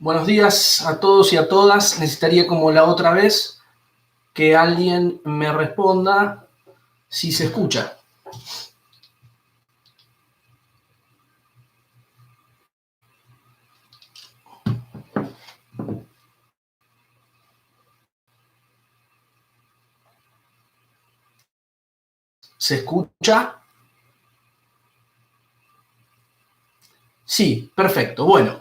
Buenos días a todos y a todas. Necesitaría, como la otra vez, que alguien me responda si se escucha. ¿Se escucha? Sí, perfecto. Bueno,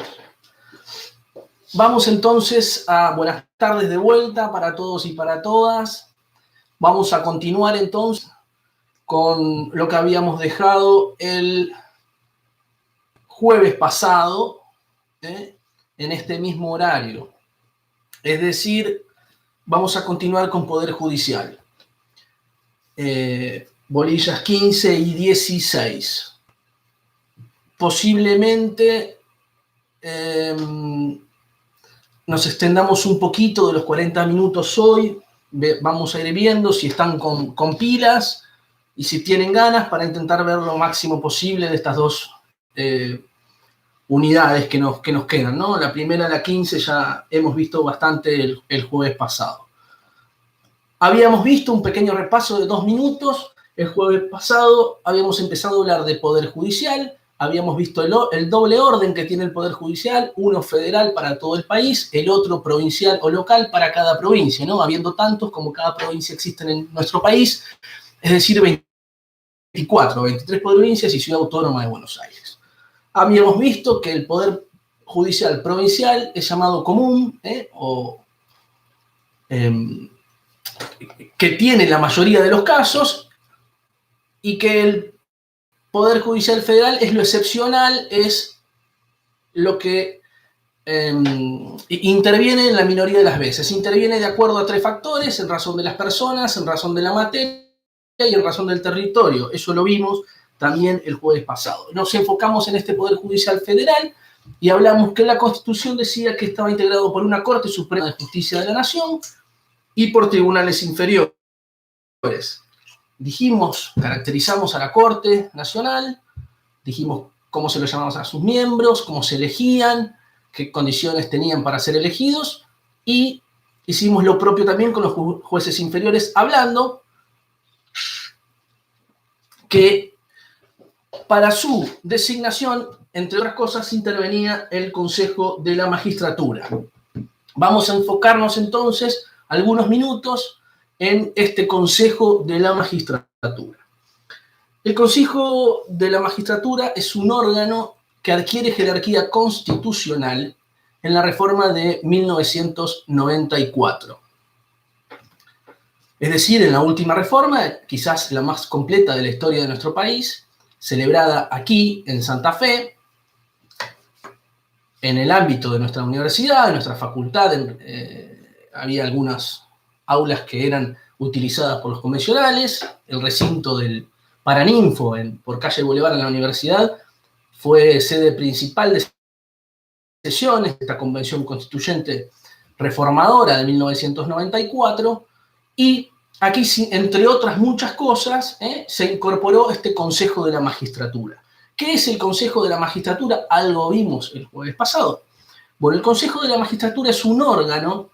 vamos entonces a buenas tardes de vuelta para todos y para todas. Vamos a continuar entonces con lo que habíamos dejado el jueves pasado, en este mismo horario. Es decir, vamos a continuar con Poder Judicial. Bolillas 15 y 16. Posiblemente nos extendamos un poquito de los 40 minutos hoy. Vamos a ir viendo si están con pilas y si tienen ganas para intentar ver lo máximo posible de estas dos unidades que nos quedan, ¿no? La primera, la 15, ya hemos visto bastante el jueves pasado. Habíamos visto un pequeño repaso de 2 minutos. El jueves pasado habíamos empezado a hablar de Poder Judicial, habíamos visto el doble orden que tiene el Poder Judicial, uno federal para todo el país, el otro provincial o local para cada provincia, ¿no? Habiendo tantos como cada provincia existen en nuestro país, es decir, 23 provincias y Ciudad Autónoma de Buenos Aires. Habíamos visto que el Poder Judicial provincial es llamado común, que tiene la mayoría de los casos, y que el Poder Judicial Federal es lo excepcional, es lo que interviene en la minoría de las veces. Interviene de acuerdo a 3 factores: en razón de las personas, en razón de la materia y en razón del territorio. Eso lo vimos también el jueves pasado. Nos enfocamos en este Poder Judicial Federal y hablamos que la Constitución decía que estaba integrado por una Corte Suprema de Justicia de la Nación y por tribunales inferiores. Dijimos, caracterizamos a la Corte Nacional, dijimos cómo se lo llamamos a sus miembros, cómo se elegían, qué condiciones tenían para ser elegidos, y hicimos lo propio también con los jueces inferiores, hablando que para su designación, entre otras cosas, intervenía el Consejo de la Magistratura. Vamos a enfocarnos entonces algunos minutos en este Consejo de la Magistratura. El Consejo de la Magistratura es un órgano que adquiere jerarquía constitucional en la reforma de 1994. Es decir, en la última reforma, quizás la más completa de la historia de nuestro país, celebrada aquí en Santa Fe, en el ámbito de nuestra universidad, de nuestra facultad. Había algunas aulas que eran utilizadas por los convencionales. El recinto del Paraninfo, por calle Boulevard en la universidad, fue sede principal de sesiones de esta convención constituyente reformadora de 1994, y aquí, entre otras muchas cosas, se incorporó este Consejo de la Magistratura. ¿Qué es el Consejo de la Magistratura? Algo vimos el jueves pasado. Bueno, el Consejo de la Magistratura es un órgano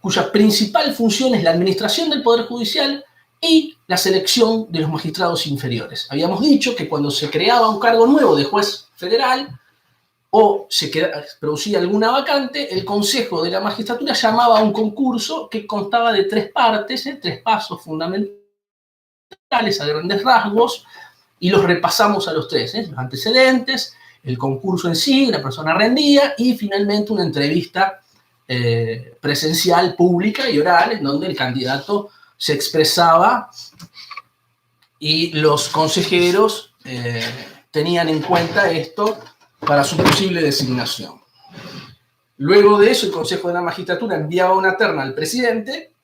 cuya principal función es la administración del Poder Judicial y la selección de los magistrados inferiores. Habíamos dicho que cuando se creaba un cargo nuevo de juez federal o se producía alguna vacante, el Consejo de la Magistratura llamaba a un concurso que constaba de 3 partes, 3 pasos fundamentales a grandes rasgos, y los repasamos a los 3, los antecedentes, el concurso en sí, la persona rendía, y finalmente una entrevista presencial, pública y oral, en donde el candidato se expresaba y los consejeros tenían en cuenta esto para su posible designación. Luego de eso, el Consejo de la Magistratura enviaba una terna al presidente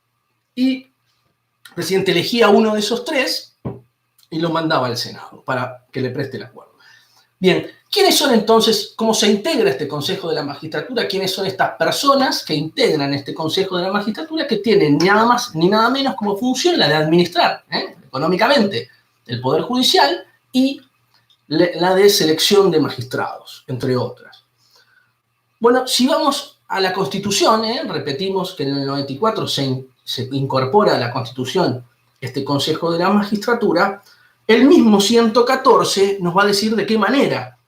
y el presidente elegía uno de esos 3 y lo mandaba al Senado para que le preste el acuerdo. Bien, ¿quiénes son entonces, cómo se integra este Consejo de la Magistratura? ¿Quiénes son estas personas que integran este Consejo de la Magistratura, que tienen ni nada más ni nada menos como función la de administrar económicamente el Poder Judicial y la de selección de magistrados, entre otras. Bueno, si vamos a la Constitución, repetimos que en el 94 se incorpora a la Constitución este Consejo de la Magistratura, el mismo 114 nos va a decir de qué manera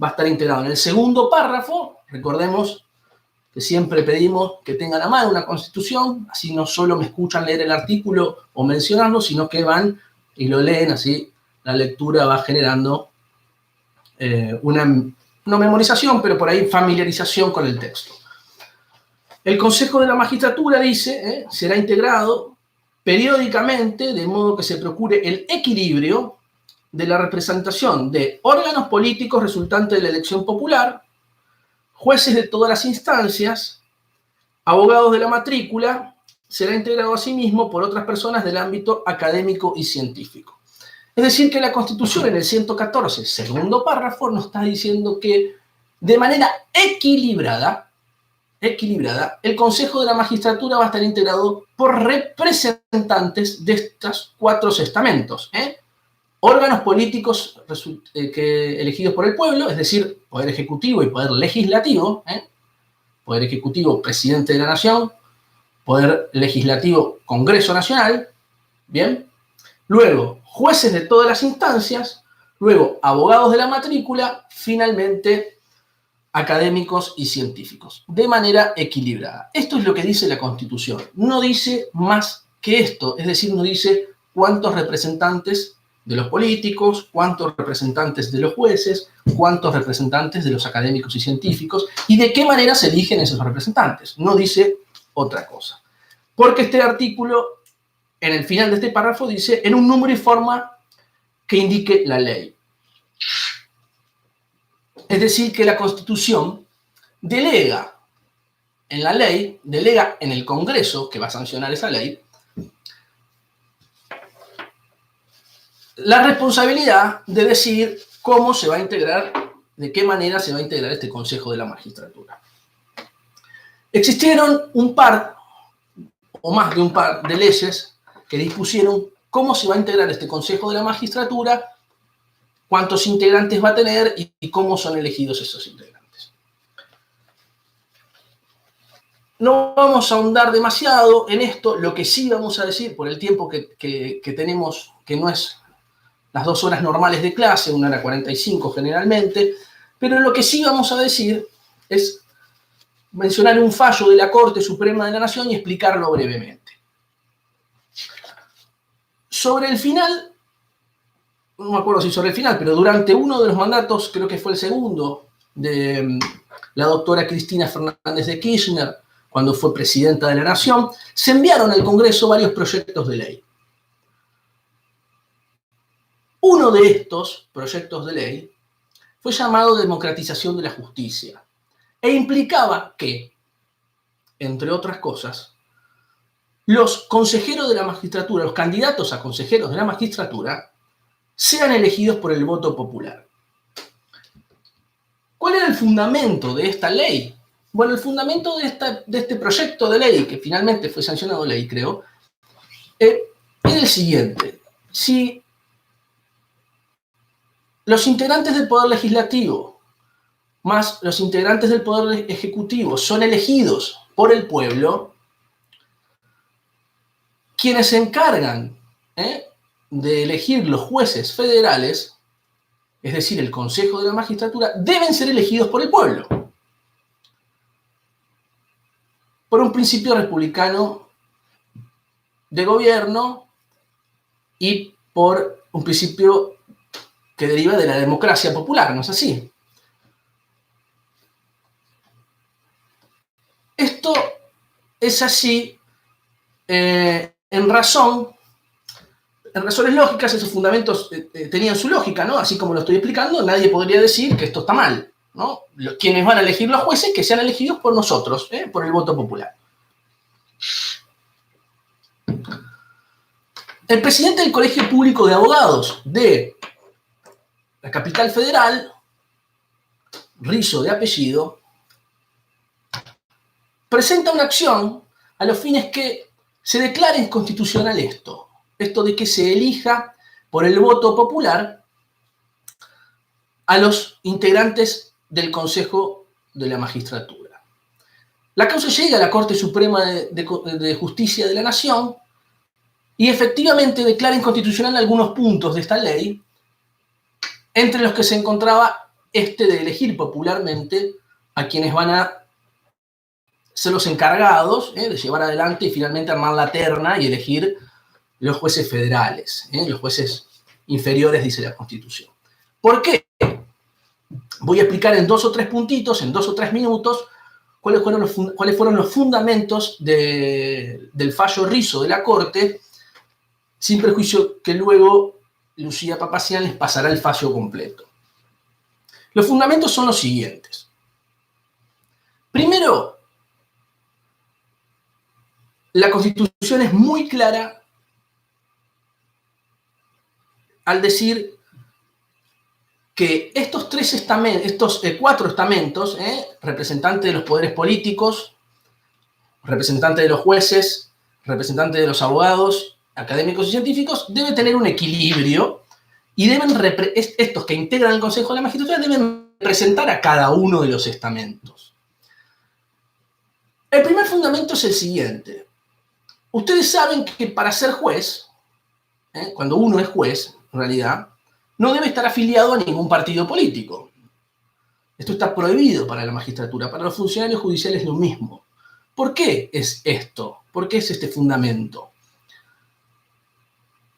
va a estar integrado. En el segundo párrafo, recordemos que siempre pedimos que tengan a mano una Constitución, así no solo me escuchan leer el artículo o mencionarlo, sino que van y lo leen, así la lectura va generando una, no memorización, pero por ahí familiarización con el texto. El Consejo de la Magistratura dice, será integrado periódicamente, de modo que se procure el equilibrio de la representación de órganos políticos resultantes de la elección popular, jueces de todas las instancias, abogados de la matrícula, será integrado asimismo por otras personas del ámbito académico y científico. Es decir, que la Constitución en el 114, segundo párrafo, nos está diciendo que de manera equilibrada, el Consejo de la Magistratura va a estar integrado por representantes de estos 4 estamentos. Órganos políticos elegidos por el pueblo, es decir, Poder Ejecutivo y Poder Legislativo. Poder Ejecutivo, Presidente de la Nación. Poder Legislativo, Congreso Nacional. Bien. Luego, jueces de todas las instancias. Luego, abogados de la matrícula. Finalmente, académicos y científicos, de manera equilibrada. Esto es lo que dice la Constitución. No dice más que esto, es decir, no dice cuántos representantes de los políticos, cuántos representantes de los jueces, cuántos representantes de los académicos y científicos, y de qué manera se eligen esos representantes. No dice otra cosa. Porque este artículo, en el final de este párrafo, dice en un número y forma que indique la ley. Es decir, que la Constitución delega en la ley, delega en el Congreso, que va a sancionar esa ley, la responsabilidad de decir cómo se va a integrar, de qué manera se va a integrar este Consejo de la Magistratura. Existieron un par, o más de un par, de leyes que dispusieron cómo se va a integrar este Consejo de la Magistratura, cuántos integrantes va a tener y cómo son elegidos esos integrantes. No vamos a ahondar demasiado en esto, lo que sí vamos a decir, por el tiempo que tenemos, que no es las 2 horas normales de clase, 1 hora 45 generalmente, pero lo que sí vamos a decir es mencionar un fallo de la Corte Suprema de la Nación y explicarlo brevemente. Sobre el final, no me acuerdo si sobre el final, pero durante uno de los mandatos, creo que fue el segundo, de la doctora Cristina Fernández de Kirchner, cuando fue presidenta de la Nación, se enviaron al Congreso varios proyectos de ley. Uno de estos proyectos de ley fue llamado Democratización de la Justicia e implicaba que, entre otras cosas, los consejeros de la magistratura, los candidatos a consejeros de la magistratura, sean elegidos por el voto popular. ¿Cuál era el fundamento de esta ley? Bueno, el fundamento de este proyecto de ley, que finalmente fue sancionado ley, creo, es el siguiente. Si los integrantes del Poder Legislativo más los integrantes del Poder Ejecutivo son elegidos por el pueblo, quienes se encargan de elegir los jueces federales, es decir, el Consejo de la Magistratura, deben ser elegidos por el pueblo. Por un principio republicano de gobierno y por un principio que deriva de la democracia popular, ¿no es así? Esto es así en razones lógicas. Esos fundamentos tenían su lógica, ¿no? Así como lo estoy explicando, nadie podría decir que esto está mal, ¿no? Quienes van a elegir los jueces, que sean elegidos por nosotros, por el voto popular. El presidente del Colegio Público de Abogados de la capital federal, Rizzo de apellido, presenta una acción a los fines que se declare inconstitucional esto de que se elija por el voto popular a los integrantes del Consejo de la Magistratura. La causa llega a la Corte Suprema de Justicia de la Nación y efectivamente declara inconstitucional algunos puntos de esta ley, entre los que se encontraba este de elegir popularmente a quienes van a ser los encargados de llevar adelante y finalmente armar la terna y elegir los jueces federales, los jueces inferiores, dice la Constitución. ¿Por qué? Voy a explicar en 2 o 3 puntitos, en 2 o 3 minutos, cuáles fueron los fundamentos del fallo Rizzo de la Corte, sin perjuicio que luego Lucía Papazian les pasará el fallo completo. Los fundamentos son los siguientes. Primero, la Constitución es muy clara al decir que estos 4 estamentos, representante de los poderes políticos, representante de los jueces, representante de los abogados, académicos y científicos, deben tener un equilibrio y estos que integran el Consejo de la Magistratura deben representar a cada uno de los estamentos. El primer fundamento es el siguiente. Ustedes saben que para ser juez, cuando uno es juez, en realidad, no debe estar afiliado a ningún partido político. Esto está prohibido para la magistratura. Para los funcionarios judiciales lo mismo. ¿Por qué es esto? ¿Por qué es este fundamento?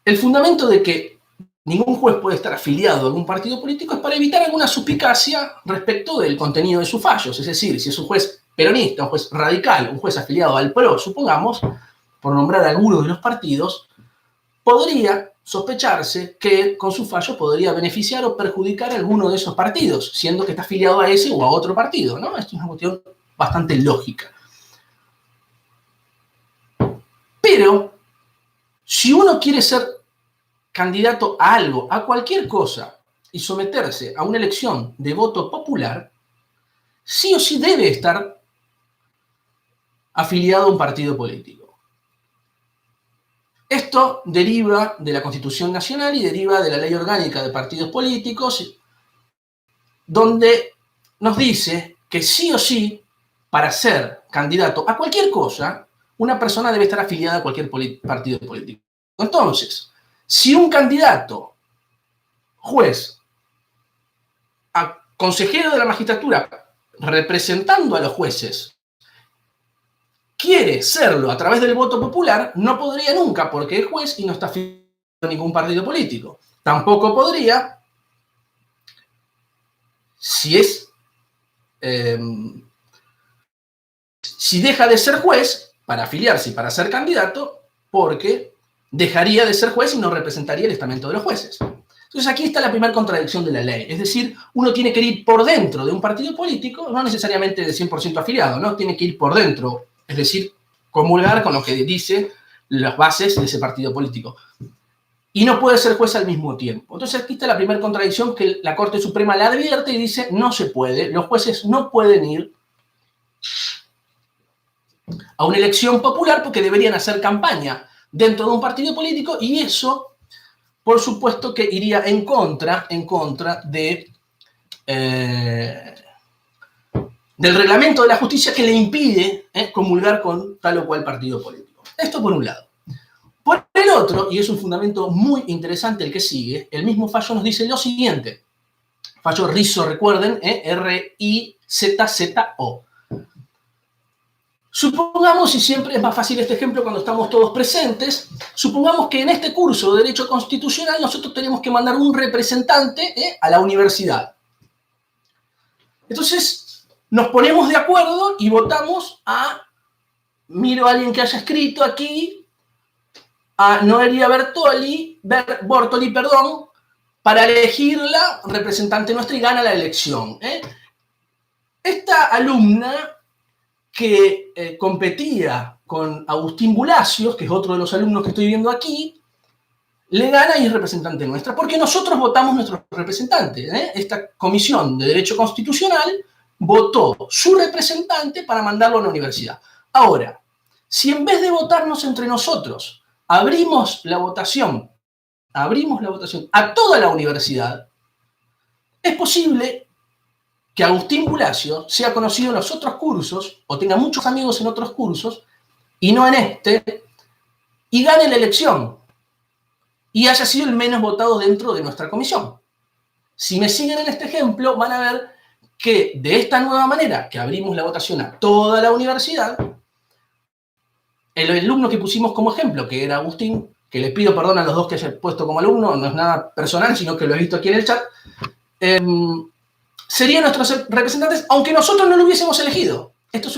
El fundamento de que ningún juez puede estar afiliado a algún partido político es para evitar alguna suspicacia respecto del contenido de sus fallos. Es decir, si es un juez peronista, un juez radical, un juez afiliado al PRO, supongamos, por nombrar algunos de los partidos, podría sospecharse que con su fallo podría beneficiar o perjudicar a alguno de esos partidos, siendo que está afiliado a ese o a otro partido, ¿no? Esto es una cuestión bastante lógica. Pero, si uno quiere ser candidato a algo, a cualquier cosa, y someterse a una elección de voto popular, sí o sí debe estar afiliado a un partido político. Esto deriva de la Constitución Nacional y deriva de la Ley Orgánica de Partidos Políticos, donde nos dice que sí o sí, para ser candidato a cualquier cosa, una persona debe estar afiliada a cualquier partido político. Entonces, si un candidato, juez, a consejero de la magistratura, representando a los jueces, quiere serlo a través del voto popular, no podría nunca, porque es juez y no está afiliado a ningún partido político. Tampoco podría, si deja de ser juez para afiliarse y para ser candidato, porque dejaría de ser juez y no representaría el estamento de los jueces. Entonces aquí está la primera contradicción de la ley. Es decir, uno tiene que ir por dentro de un partido político, no necesariamente de 100% afiliado, ¿no? Tiene que ir por dentro, es decir, comulgar con lo que dice las bases de ese partido político. Y no puede ser juez al mismo tiempo. Entonces aquí está la primera contradicción que la Corte Suprema la advierte y dice, no se puede, los jueces no pueden ir a una elección popular porque deberían hacer campaña dentro de un partido político y eso, por supuesto, que iría en contra del reglamento de la justicia que le impide comulgar con tal o cual partido político. Esto por un lado. Por el otro, y es un fundamento muy interesante el que sigue, el mismo fallo nos dice lo siguiente. Fallo Rizzo, recuerden, R-I-Z-Z-O. Supongamos, y siempre es más fácil este ejemplo cuando estamos todos presentes, supongamos que en este curso de Derecho Constitucional nosotros tenemos que mandar un representante a la universidad. Entonces, nos ponemos de acuerdo y votamos miro a alguien que haya escrito aquí, a Noelia Bortoli, para elegirla representante nuestra y gana la elección. Esta alumna que competía con Agustín Bulacios, que es otro de los alumnos que estoy viendo aquí, le gana y es representante nuestra, porque nosotros votamos nuestro representante. Esta Comisión de Derecho Constitucional votó su representante para mandarlo a la universidad. Ahora, si en vez de votarnos entre nosotros, abrimos la votación a toda la universidad, Es posible que Agustín Bulacio sea conocido en los otros cursos o tenga muchos amigos en otros cursos y no en este, y gane la elección y haya sido el menos votado dentro de nuestra comisión. Si me siguen en este ejemplo, van a ver que de esta nueva manera que abrimos la votación a toda la universidad, el alumno que pusimos como ejemplo, que era Agustín, que le pido perdón a los dos que haya puesto como alumno, no es nada personal, sino que lo he visto aquí en el chat, serían nuestros representantes, aunque nosotros no lo hubiésemos elegido. Esto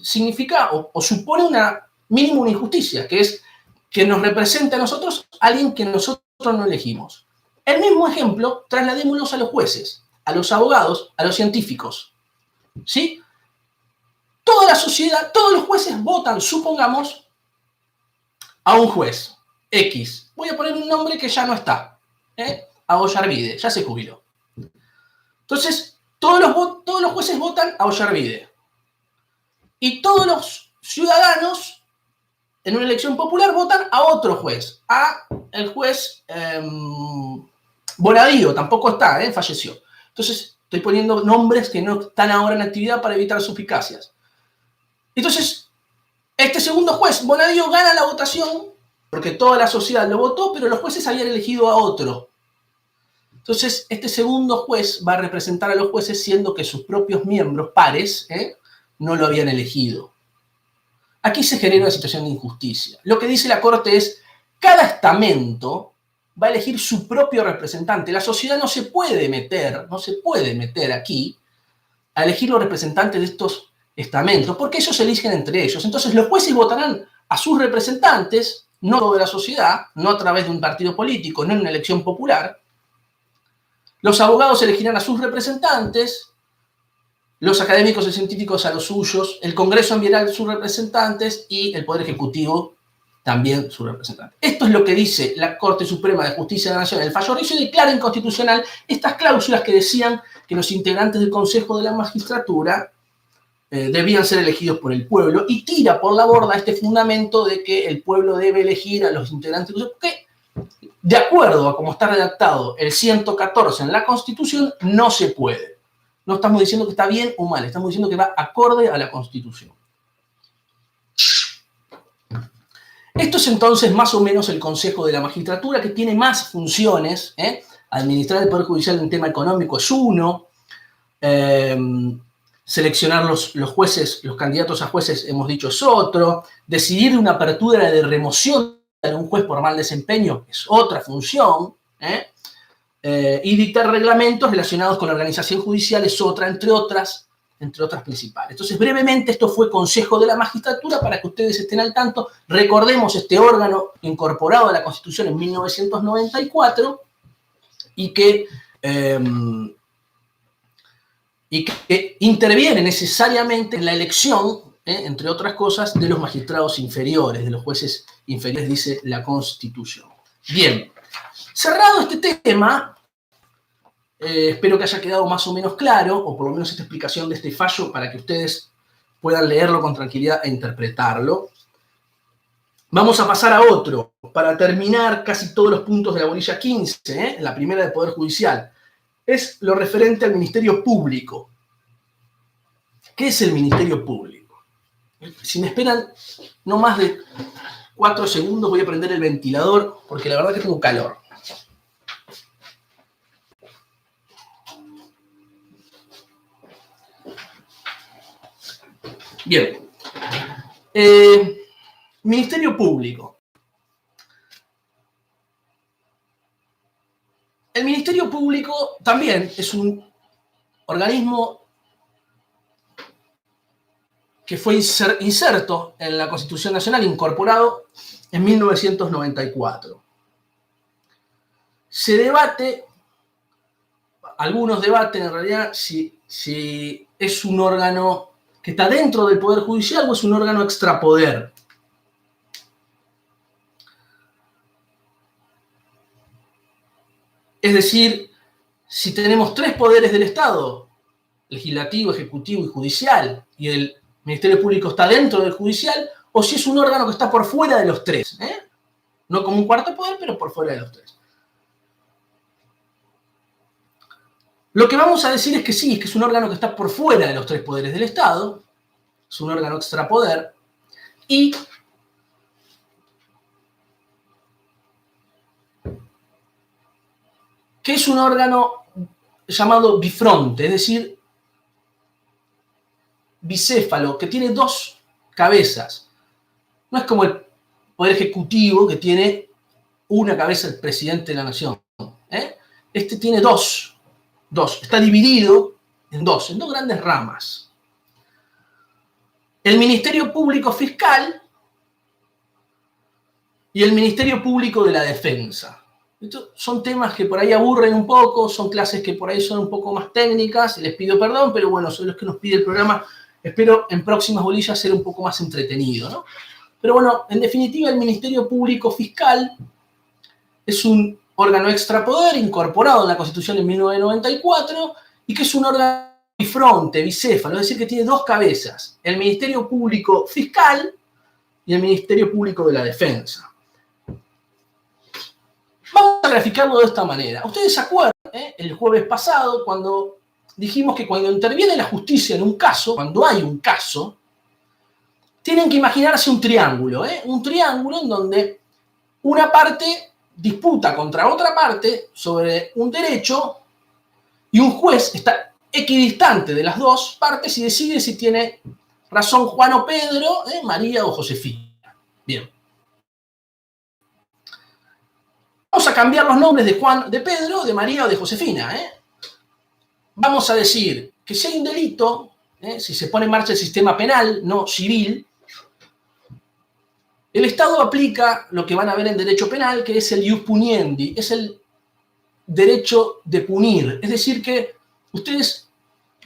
significa o supone mínimo una injusticia, que es que nos represente a nosotros alguien que nosotros no elegimos. El mismo ejemplo, trasladémoslo a los jueces, a los abogados, a los científicos. ¿Sí? Toda la sociedad, todos los jueces votan, supongamos, a un juez X. Voy a poner un nombre que ya no está. A Ollarvide, ya se jubiló. Entonces, todos los jueces votan a Ollarvide. Y todos los ciudadanos, en una elección popular, votan a otro juez. A el juez Bonadío, tampoco está, falleció. Entonces, estoy poniendo nombres que no están ahora en actividad para evitar suspicacias. Entonces, este segundo juez, Bonadío, gana la votación porque toda la sociedad lo votó, pero los jueces habían elegido a otro. Entonces, este segundo juez va a representar a los jueces siendo que sus propios miembros, pares, no lo habían elegido. Aquí se genera una situación de injusticia. Lo que dice la Corte es, cada estamento va a elegir su propio representante. La sociedad no se puede meter aquí a elegir los representantes de estos estamentos, porque ellos se eligen entre ellos. Entonces, los jueces votarán a sus representantes, no de la sociedad, no a través de un partido político, no en una elección popular. Los abogados elegirán a sus representantes, los académicos y científicos a los suyos, el Congreso enviará a sus representantes y el Poder Ejecutivo también su representante. Esto es lo que dice la Corte Suprema de Justicia de la Nación. El fallo Rizzo declara inconstitucional estas cláusulas que decían que los integrantes del Consejo de la Magistratura debían ser elegidos por el pueblo y tira por la borda este fundamento de que el pueblo debe elegir a los integrantes del Consejo, que de acuerdo a cómo está redactado el 114 en la Constitución, no se puede. No estamos diciendo que está bien o mal, estamos diciendo que va acorde a la Constitución. Esto es entonces más o menos el Consejo de la Magistratura, que tiene más funciones. Administrar el Poder Judicial en tema económico es uno. Seleccionar los jueces, los candidatos a jueces, hemos dicho, es otro. Decidir una apertura de remoción de un juez por mal desempeño es otra función. Y dictar reglamentos relacionados con la organización judicial es otra, entre otras principales. Entonces, brevemente, esto fue Consejo de la Magistratura, para que ustedes estén al tanto. Recordemos este órgano incorporado a la Constitución en 1994 y que interviene necesariamente en la elección, entre otras cosas, de los magistrados inferiores, de los jueces inferiores, dice la Constitución. Bien, cerrado este tema, espero que haya quedado más o menos claro, o por lo menos esta explicación de este fallo, para que ustedes puedan leerlo con tranquilidad e interpretarlo. Vamos a pasar a otro, para terminar casi todos los puntos de la bolilla 15, la primera de Poder Judicial. Es lo referente al Ministerio Público. ¿Qué es el Ministerio Público? Si me esperan no más de 4 segundos, voy a prender el ventilador, porque la verdad que tengo calor. Bien. Ministerio Público. El Ministerio Público también es un organismo que fue inserto en la Constitución Nacional, incorporado en 1994. Se debate, algunos debaten en realidad, si es un órgano que está dentro del Poder Judicial o es un órgano extrapoder. Es decir, si tenemos 3 poderes del Estado, legislativo, ejecutivo y judicial, y el Ministerio Público está dentro del judicial, o si es un órgano que está por fuera de los 3. No como un cuarto poder, pero por fuera de los 3. Lo que vamos a decir es que sí, es que es un órgano que está por fuera de los tres poderes del Estado, es un órgano extrapoder, y que es un órgano llamado bifronte, es decir, bicéfalo, que tiene dos cabezas. No es como el Poder Ejecutivo, que tiene una cabeza, el presidente de la nación. Este tiene dos. Está dividido en dos grandes ramas. El Ministerio Público Fiscal y el Ministerio Público de la Defensa. Estos son temas que por ahí aburren un poco, son clases que por ahí son un poco más técnicas, les pido perdón, pero bueno, son los que nos pide el programa. Espero en próximas bolillas ser un poco más entretenido, ¿no? Pero bueno, en definitiva, el Ministerio Público Fiscal es un órgano extrapoder incorporado en la Constitución en 1994 y que es un órgano bifronte, bicéfalo, es decir, que tiene dos cabezas, el Ministerio Público Fiscal y el Ministerio Público de la Defensa. Vamos a graficarlo de esta manera. Ustedes se acuerdan, el jueves pasado, cuando dijimos que cuando interviene la justicia en un caso, cuando hay un caso, tienen que imaginarse un triángulo en donde una parte disputa contra otra parte sobre un derecho y un juez está equidistante de las dos partes y decide si tiene razón Juan o Pedro, María o Josefina. Bien. Vamos a cambiar los nombres de Juan, de Pedro, de María o de Josefina. Vamos a decir que si hay un delito, si se pone en marcha el sistema penal, no civil, el Estado aplica lo que van a ver en derecho penal, que es el ius puniendi, es el derecho de punir. Es decir, que ustedes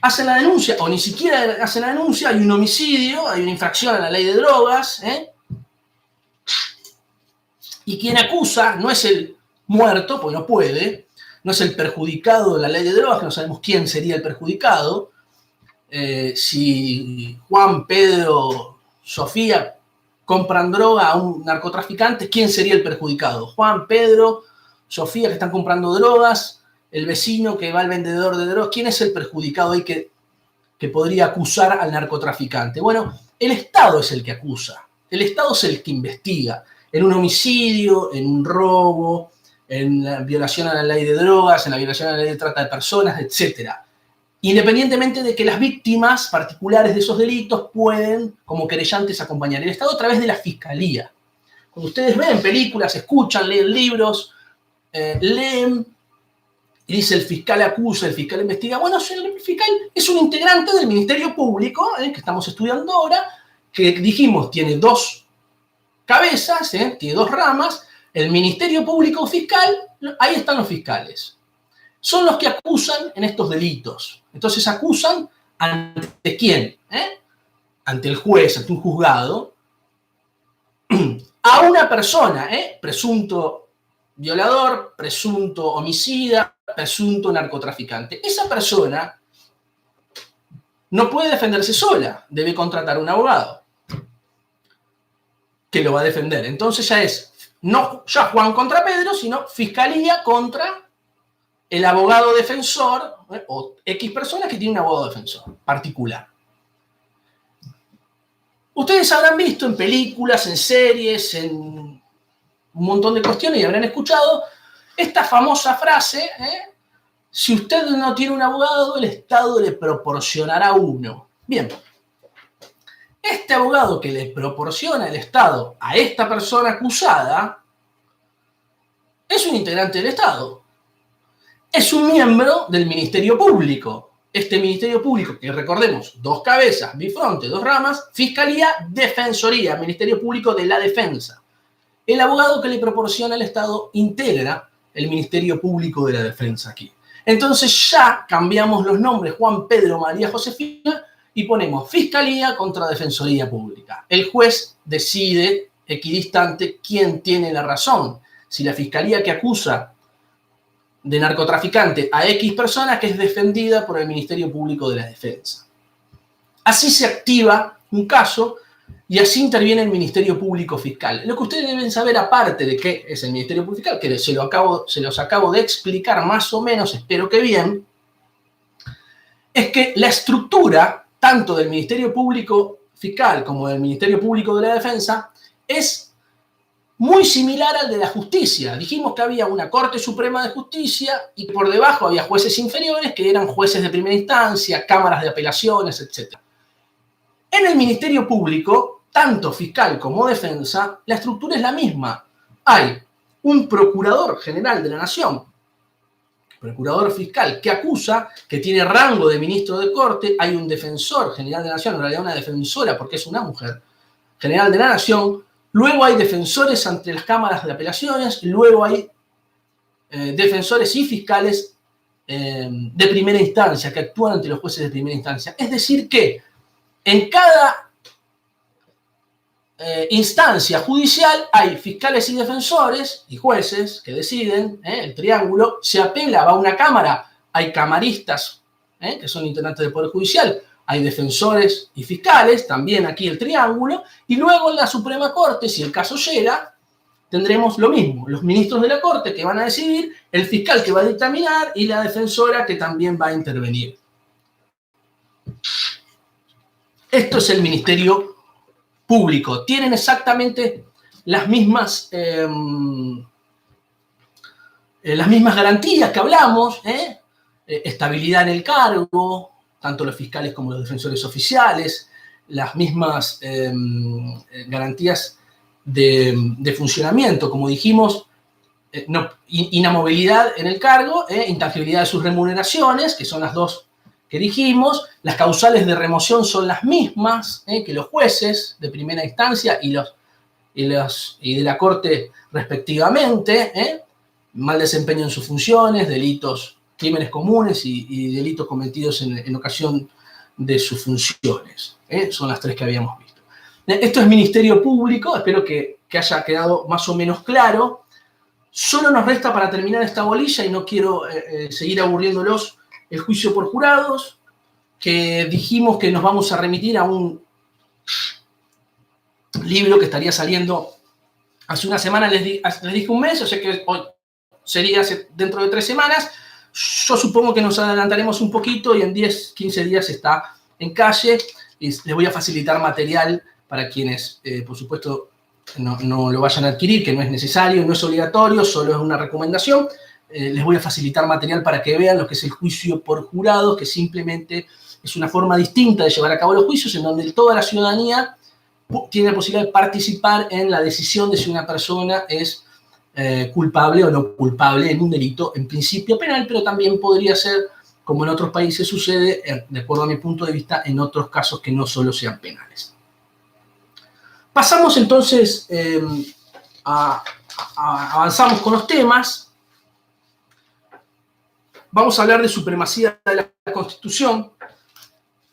hacen la denuncia, o ni siquiera hacen la denuncia, hay un homicidio, hay una infracción a la ley de drogas, y quien acusa no es el muerto, pues no puede, no es el perjudicado de la ley de drogas, que no sabemos quién sería el perjudicado, si Juan, Pedro, Sofía compran droga a un narcotraficante, ¿quién sería el perjudicado? Juan, Pedro, Sofía, que están comprando drogas, el vecino que va al vendedor de drogas, ¿quién es el perjudicado ahí que podría acusar al narcotraficante? Bueno, el Estado es el que acusa, el Estado es el que investiga, en un homicidio, en un robo, en la violación a la ley de drogas, en la violación a la ley de trata de personas, etc. Independientemente de que las víctimas particulares de esos delitos pueden, como querellantes, acompañar el Estado a través de la Fiscalía. Cuando ustedes ven películas, escuchan, leen libros, leen, y dice el fiscal acusa, el fiscal investiga. Bueno, el fiscal es un integrante del Ministerio Público, que estamos estudiando ahora, que dijimos tiene dos cabezas, tiene dos ramas. El Ministerio Público Fiscal, ahí están los fiscales. Son los que acusan en estos delitos. Entonces acusan ante quién, ante el juez, ante un juzgado, a una persona, presunto violador, presunto homicida, presunto narcotraficante. Esa persona no puede defenderse sola, debe contratar un abogado que lo va a defender. Entonces ya es, no ya Juan contra Pedro, sino Fiscalía contra el abogado defensor, o X personas que tienen un abogado defensor particular. Ustedes habrán visto en películas, en series, en un montón de cuestiones y habrán escuchado esta famosa frase, si usted no tiene un abogado, el Estado le proporcionará uno. Bien, este abogado que le proporciona el Estado a esta persona acusada es un integrante del Estado. Es un miembro del Ministerio Público. Este Ministerio Público, que recordemos, dos cabezas, bifronte, dos ramas, Fiscalía, Defensoría, Ministerio Público de la Defensa. El abogado que le proporciona el Estado integra el Ministerio Público de la Defensa aquí. Entonces ya cambiamos los nombres Juan, Pedro, María, Josefina y ponemos Fiscalía contra Defensoría Pública. El juez decide equidistante quién tiene la razón. Si la Fiscalía que acusa de narcotraficante a X persona que es defendida por el Ministerio Público de la Defensa. Así se activa un caso y así interviene el Ministerio Público Fiscal. Lo que ustedes deben saber, aparte de qué es el Ministerio Público Fiscal, que se los acabo de explicar más o menos, espero que bien, es que la estructura, tanto del Ministerio Público Fiscal como del Ministerio Público de la Defensa, es muy similar al de la justicia. Dijimos que había una Corte Suprema de Justicia y por debajo había jueces inferiores que eran jueces de primera instancia, cámaras de apelaciones, etc. En el Ministerio Público, tanto fiscal como defensa, la estructura es la misma. Hay un procurador general de la Nación, procurador fiscal, que acusa, que tiene rango de ministro de corte, hay un defensor general de la Nación, en realidad una defensora porque es una mujer, general de la Nación, luego hay defensores ante las cámaras de apelaciones, luego hay defensores y fiscales de primera instancia, que actúan ante los jueces de primera instancia. Es decir que en cada instancia judicial hay fiscales y defensores y jueces que deciden, el triángulo, se apela, va a una cámara, hay camaristas que son integrantes del Poder Judicial, hay defensores y fiscales, también aquí el triángulo, y luego en la Suprema Corte, si el caso llega, tendremos lo mismo, los ministros de la Corte que van a decidir, el fiscal que va a dictaminar y la defensora que también va a intervenir. Esto es el Ministerio Público. Tienen exactamente las mismas garantías que hablamos, estabilidad en el cargo, tanto los fiscales como los defensores oficiales, las mismas garantías de funcionamiento, como dijimos, inamovilidad en el cargo, intangibilidad de sus remuneraciones, que son las dos que dijimos, las causales de remoción son las mismas que los jueces de primera instancia y de la Corte respectivamente, mal desempeño en sus funciones, delitos, crímenes comunes y delitos cometidos en ocasión de sus funciones. Son las tres que habíamos visto. Esto es Ministerio Público, espero que haya quedado más o menos claro. Solo nos resta para terminar esta bolilla, y no quiero seguir aburriéndolos, el juicio por jurados, que dijimos que nos vamos a remitir a un libro que estaría saliendo hace una semana, les dije un mes, o sea que hoy sería dentro de 3 semanas. Yo supongo que nos adelantaremos un poquito y en 10, 15 días está en calle, y les voy a facilitar material para quienes, por supuesto, no lo vayan a adquirir, que no es necesario, no es obligatorio, solo es una recomendación. Les voy a facilitar material para que vean lo que es el juicio por jurado, que simplemente es una forma distinta de llevar a cabo los juicios, en donde toda la ciudadanía tiene la posibilidad de participar en la decisión de si una persona es culpable o no culpable en un delito en principio penal, pero también podría ser, como en otros países sucede, de acuerdo a mi punto de vista, en otros casos que no solo sean penales. Pasamos entonces avanzamos con los temas. Vamos a hablar de supremacía de la Constitución.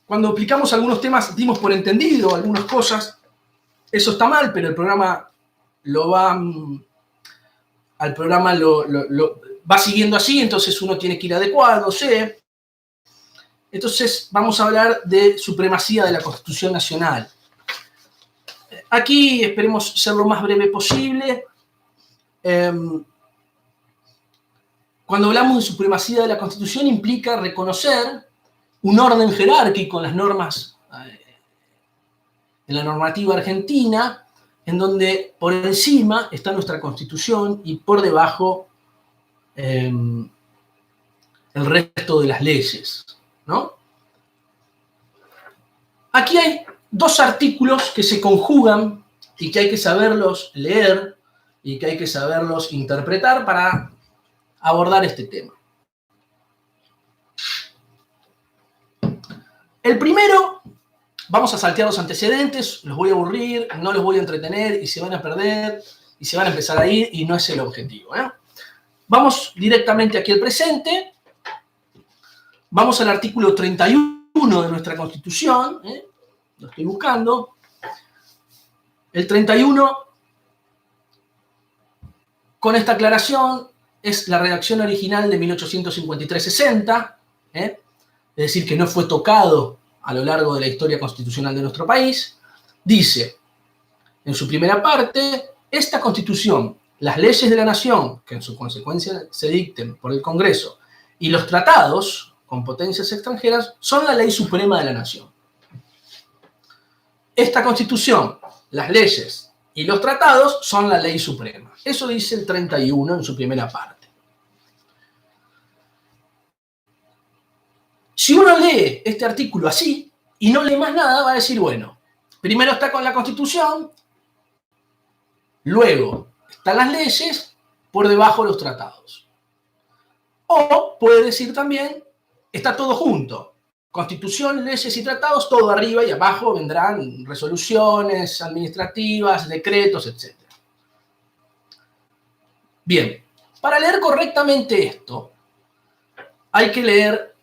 Cuando aplicamos algunos temas dimos por entendido algunas cosas. Eso está mal, pero el programa lo va siguiendo así, entonces uno tiene que ir adecuándose. Entonces vamos a hablar de supremacía de la Constitución Nacional. Aquí esperemos ser lo más breve posible. Cuando hablamos de supremacía de la Constitución implica reconocer un orden jerárquico en las normas, en la normativa argentina, en donde por encima está nuestra Constitución y por debajo el resto de las leyes, ¿no? Aquí hay 2 artículos que se conjugan y que hay que saberlos leer y que hay que saberlos interpretar para abordar este tema. El primero, vamos a saltear los antecedentes, los voy a aburrir, no los voy a entretener y se van a perder y se van a empezar a ir y no es el objetivo. Vamos directamente aquí al presente. Vamos al artículo 31 de nuestra Constitución. Lo estoy buscando. El 31, con esta aclaración, es la redacción original de 1853-60, es decir, que no fue tocado a lo largo de la historia constitucional de nuestro país. Dice, en su primera parte, esta Constitución, las leyes de la Nación, que en su consecuencia se dicten por el Congreso, y los tratados, con potencias extranjeras son la ley suprema de la nación. Esta Constitución, las leyes y los tratados son la ley suprema. Eso dice el 31 en su primera parte. Si uno lee este artículo así y no lee más nada, va a decir, bueno, primero está con la Constitución, luego están las leyes, por debajo los tratados. O puede decir también, está todo junto. Constitución, leyes y tratados, todo arriba y abajo vendrán resoluciones administrativas, decretos, etc. Bien, para leer correctamente esto, hay que leer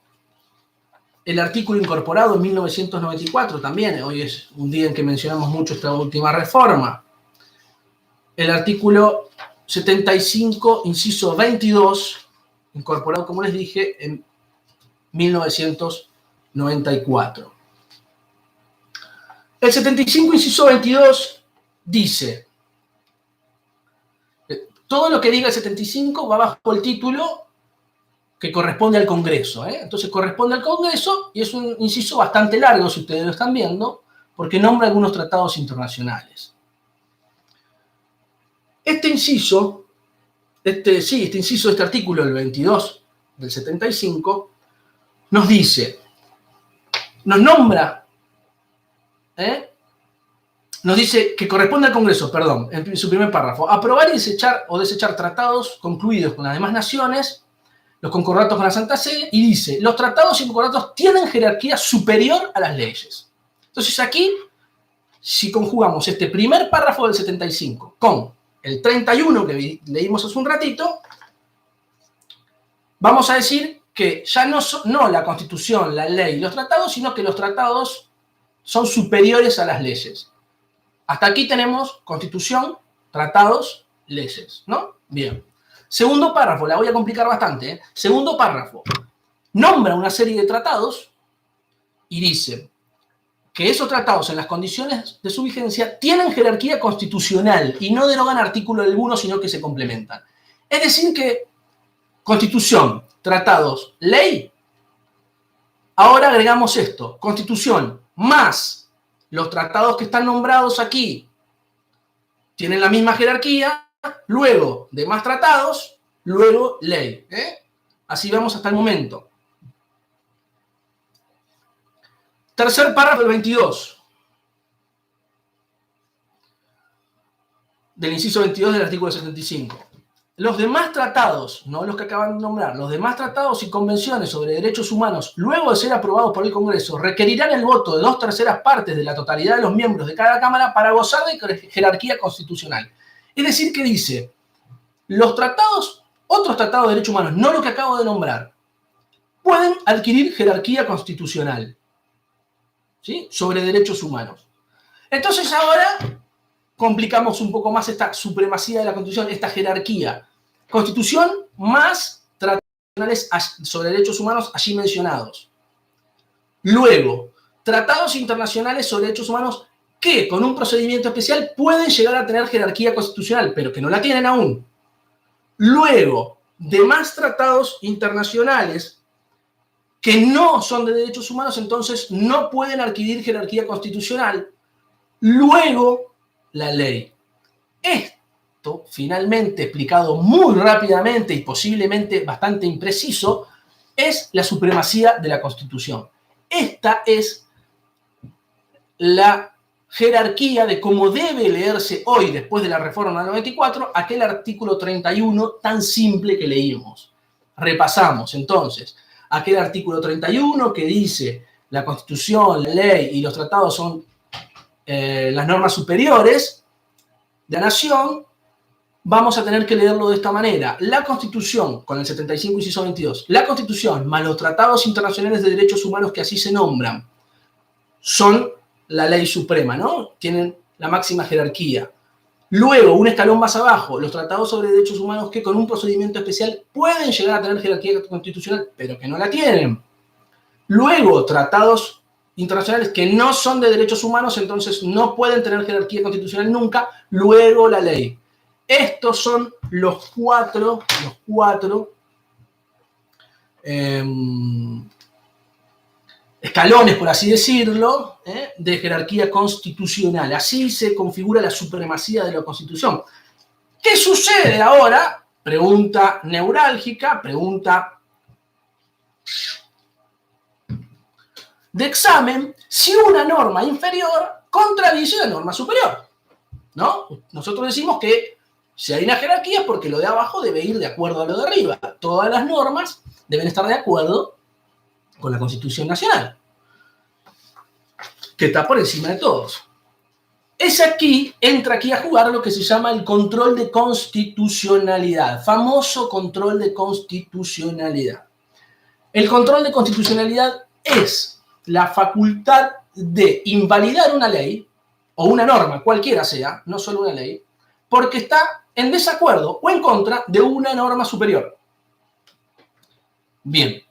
el artículo incorporado en 1994 también. Hoy es un día en que mencionamos mucho esta última reforma. El artículo 75, inciso 22, incorporado, como les dije, en 1994. El 75, inciso 22, dice, todo lo que diga el 75 va bajo el título que corresponde al Congreso. Entonces corresponde al Congreso y es un inciso bastante largo, si ustedes lo están viendo, porque nombra algunos tratados internacionales. Este inciso de este artículo, el 22 del 75, nos dice, nos nombra, nos dice que corresponde al Congreso, perdón, en su primer párrafo, aprobar y desechar o desechar tratados concluidos con las demás naciones, los concordatos con la Santa Sede, y dice, los tratados y concordatos tienen jerarquía superior a las leyes. Entonces aquí, si conjugamos este primer párrafo del 75 con el 31 que leímos hace un ratito, vamos a decir que ya no la Constitución, la ley y los tratados, sino que los tratados son superiores a las leyes. Hasta aquí tenemos Constitución, tratados, leyes, ¿no? Bien. Segundo párrafo, la voy a complicar bastante. Segundo párrafo, nombra una serie de tratados y dice que esos tratados en las condiciones de su vigencia tienen jerarquía constitucional y no derogan artículo alguno, sino que se complementan. Es decir que Constitución, tratados, ley, ahora agregamos esto, Constitución más los tratados que están nombrados aquí tienen la misma jerarquía, luego demás tratados, luego ley. Así vamos hasta el momento. Tercer párrafo del 22. Del inciso 22 del artículo 75. Los demás tratados, no los que acaban de nombrar, los demás tratados y convenciones sobre derechos humanos, luego de ser aprobados por el Congreso, requerirán el voto de 2/3 partes de la totalidad de los miembros de cada Cámara para gozar de jerarquía constitucional. Es decir, que dice, los tratados, otros tratados de derechos humanos, no los que acabo de nombrar, pueden adquirir jerarquía constitucional, ¿sí?, sobre derechos humanos. Entonces ahora complicamos un poco más esta supremacía de la Constitución, esta jerarquía. Constitución más tratados sobre derechos humanos allí mencionados. Luego, tratados internacionales sobre derechos humanos que con un procedimiento especial pueden llegar a tener jerarquía constitucional, pero que no la tienen aún. Luego, demás tratados internacionales que no son de derechos humanos, entonces no pueden adquirir jerarquía constitucional. Luego, la ley. Esto, finalmente, explicado muy rápidamente y posiblemente bastante impreciso, es la supremacía de la Constitución. Esta es la jerarquía de cómo debe leerse hoy, después de la reforma del 94, aquel artículo 31 tan simple que leímos. Repasamos, entonces, aquel artículo 31 que dice la Constitución, la ley y los tratados son las normas superiores de la nación. Vamos a tener que leerlo de esta manera. La Constitución, con el 75, inciso 22, la Constitución más los tratados internacionales de derechos humanos que así se nombran, son la ley suprema, ¿no? Tienen la máxima jerarquía. Luego, un escalón más abajo, los tratados sobre derechos humanos que con un procedimiento especial pueden llegar a tener jerarquía constitucional, pero que no la tienen. Luego, tratados internacionales que no son de derechos humanos, entonces no pueden tener jerarquía constitucional nunca. Luego, la ley. Estos son los cuatro escalones, por así decirlo, de jerarquía constitucional. Así se configura la supremacía de la Constitución. ¿Qué sucede ahora? Pregunta neurálgica, pregunta de examen, si una norma inferior contradice la norma superior, ¿no? Nosotros decimos que si hay una jerarquía es porque lo de abajo debe ir de acuerdo a lo de arriba. Todas las normas deben estar de acuerdo con la Constitución Nacional, que está por encima de todos. Entra aquí a jugar lo que se llama el control de constitucionalidad, famoso control de constitucionalidad. El control de constitucionalidad es la facultad de invalidar una ley o una norma, cualquiera sea, no solo una ley, porque está en desacuerdo o en contra de una norma superior. Bien.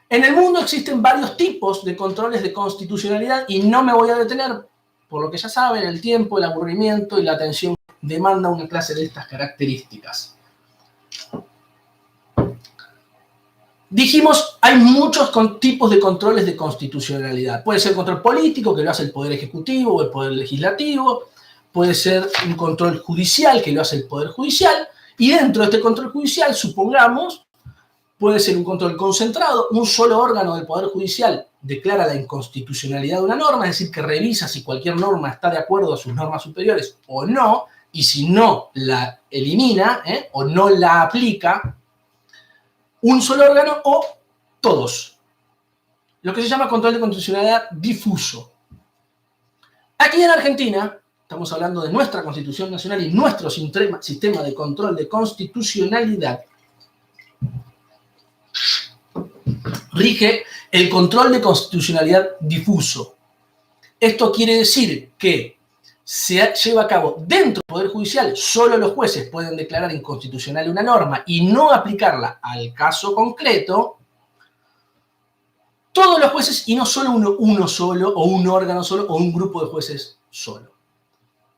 En el mundo existen varios tipos de controles de constitucionalidad y no me voy a detener, por lo que ya saben, el tiempo, el aburrimiento y la atención demanda una clase de estas características. Dijimos, hay muchos tipos de controles de constitucionalidad. Puede ser control político, que lo hace el Poder Ejecutivo o el Poder Legislativo. Puede ser un control judicial, que lo hace el Poder Judicial. Y dentro de este control judicial, supongamos, puede ser un control concentrado. Un solo órgano del Poder Judicial declara la inconstitucionalidad de una norma, es decir, que revisa si cualquier norma está de acuerdo a sus normas superiores o no, y si no, la elimina o no la aplica. Un solo órgano o todos. Lo que se llama control de constitucionalidad difuso. Aquí en Argentina, estamos hablando de nuestra Constitución Nacional y nuestro sistema de control de constitucionalidad, rige el control de constitucionalidad difuso. Esto quiere decir que se lleva a cabo dentro del Poder Judicial, solo los jueces pueden declarar inconstitucional una norma y no aplicarla al caso concreto. Todos los jueces y no solo uno solo o un órgano solo o un grupo de jueces solo.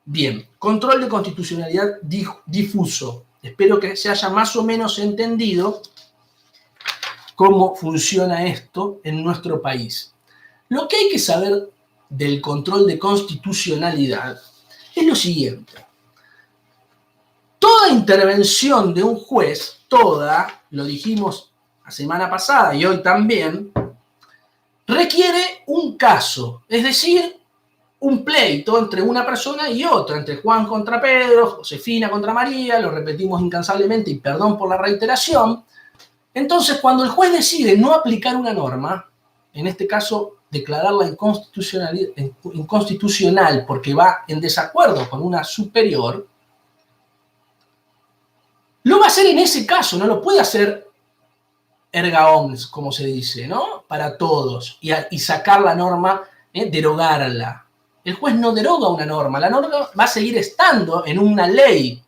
Bien, control de constitucionalidad difuso. Espero que se haya más o menos entendido cómo funciona esto en nuestro país. Lo que hay que saber del control de constitucionalidad es lo siguiente. Toda intervención de un juez, lo dijimos la semana pasada y hoy también, requiere un caso, es decir, un pleito entre una persona y otra, entre Juan contra Pedro, Josefina contra María, lo repetimos incansablemente y perdón por la reiteración. Entonces, cuando el juez decide no aplicar una norma, en este caso declararla inconstitucional porque va en desacuerdo con una superior, lo va a hacer en ese caso, no lo puede hacer erga omnes, como se dice, ¿no? Para todos, y sacar la norma, derogarla. El juez no deroga una norma, la norma va a seguir estando en una ley.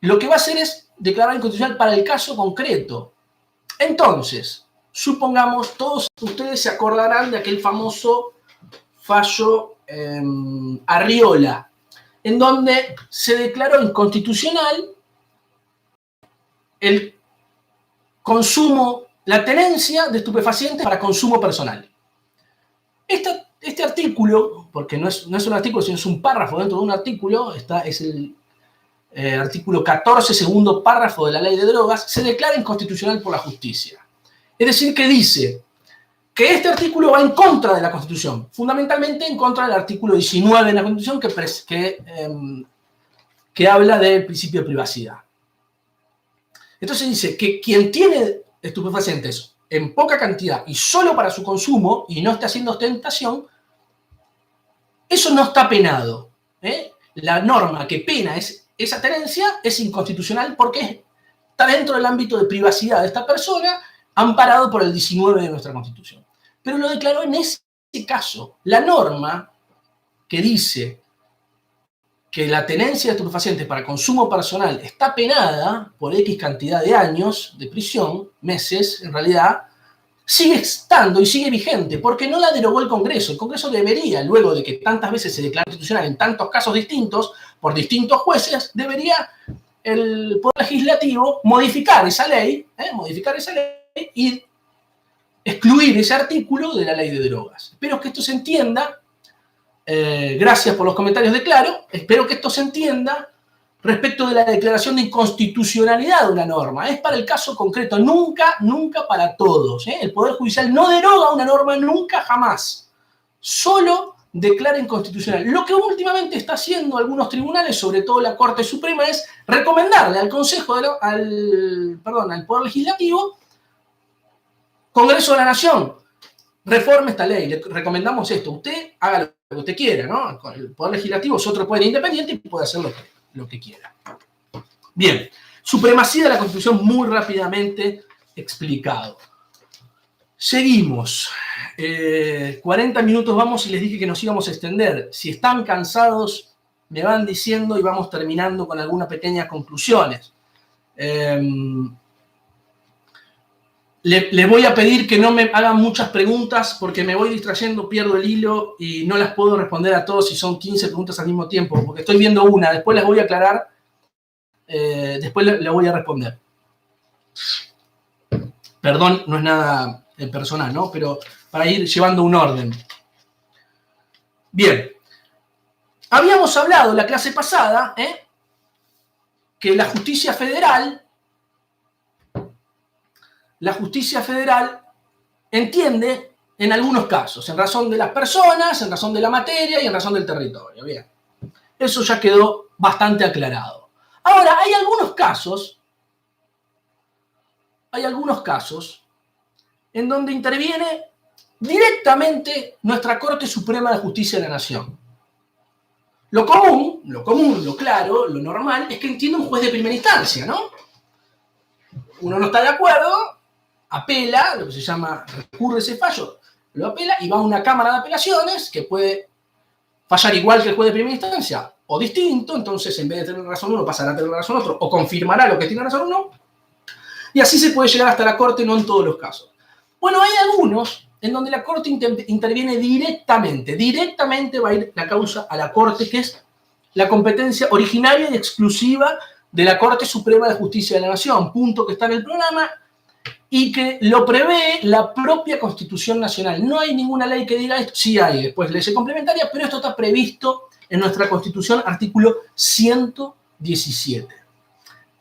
Lo que va a hacer es declarar inconstitucional para el caso concreto. Entonces, supongamos, todos ustedes se acordarán de aquel famoso fallo Arriola, en donde se declaró inconstitucional el consumo, la tenencia de estupefacientes para consumo personal. Este artículo, porque no es un artículo, sino es un párrafo dentro de un artículo, es el artículo 14, segundo párrafo de la Ley de Drogas, se declara inconstitucional por la justicia. Es decir, que dice que este artículo va en contra de la Constitución, fundamentalmente en contra del artículo 19 de la Constitución que habla del principio de privacidad. Entonces dice que quien tiene estupefacientes en poca cantidad y solo para su consumo y no está haciendo ostentación, eso no está penado. La norma que pena esa tenencia es inconstitucional porque está dentro del ámbito de privacidad de esta persona, amparado por el 19 de nuestra Constitución. Pero lo declaró en ese caso. La norma que dice que la tenencia de estupefacientes para consumo personal está penada por X cantidad de años de prisión, meses en realidad, sigue estando y sigue vigente, porque no la derogó el Congreso. El Congreso debería, luego de que tantas veces se declara constitucional en tantos casos distintos, por distintos jueces, debería el Poder Legislativo modificar esa ley y excluir ese artículo de la ley de drogas. Espero que esto se entienda. Gracias por los comentarios de Claro. Espero que esto se entienda respecto de la declaración de inconstitucionalidad de una norma. Es para el caso concreto, nunca para todos. El Poder Judicial no deroga una norma nunca, jamás. Solo declara inconstitucional. Lo que últimamente está haciendo algunos tribunales, sobre todo la Corte Suprema, es recomendarle al al Poder Legislativo, Congreso de la Nación, reforme esta ley, le recomendamos esto, usted haga lo que usted quiera, ¿no? El Poder Legislativo es otro poder independiente y puede hacer lo que quiera. Bien, supremacía de la Constitución muy rápidamente explicado. Seguimos. 40 minutos vamos y les dije que nos íbamos a extender. Si están cansados, me van diciendo y vamos terminando con algunas pequeñas conclusiones. Les voy a pedir que no me hagan muchas preguntas porque me voy distrayendo, pierdo el hilo y no las puedo responder a todos si son 15 preguntas al mismo tiempo, porque estoy viendo una, después las voy a aclarar, después la voy a responder. Perdón, no es nada personal, ¿no? Pero para ir llevando un orden. Bien. Habíamos hablado la clase pasada, que la justicia federal entiende en algunos casos, en razón de las personas, en razón de la materia y en razón del territorio. Bien. Eso ya quedó bastante aclarado. Ahora, hay algunos casos en donde interviene directamente nuestra Corte Suprema de Justicia de la Nación. Lo común, lo claro, lo normal, es que entienda un juez de primera instancia, ¿no? Uno no está de acuerdo, apela, lo que se llama, recurre ese fallo, lo apela y va a una cámara de apelaciones que puede fallar igual que el juez de primera instancia o distinto, entonces en vez de tener razón uno pasará a tener razón otro o confirmará lo que tiene razón uno y así se puede llegar hasta la Corte, no en todos los casos. Bueno, hay algunos en donde la Corte interviene directamente va a ir la causa a la Corte, que es la competencia originaria y exclusiva de la Corte Suprema de Justicia de la Nación, punto que está en el programa y que lo prevé la propia Constitución Nacional. No hay ninguna ley que diga esto, sí hay después leyes complementarias, pero esto está previsto en nuestra Constitución, artículo 117.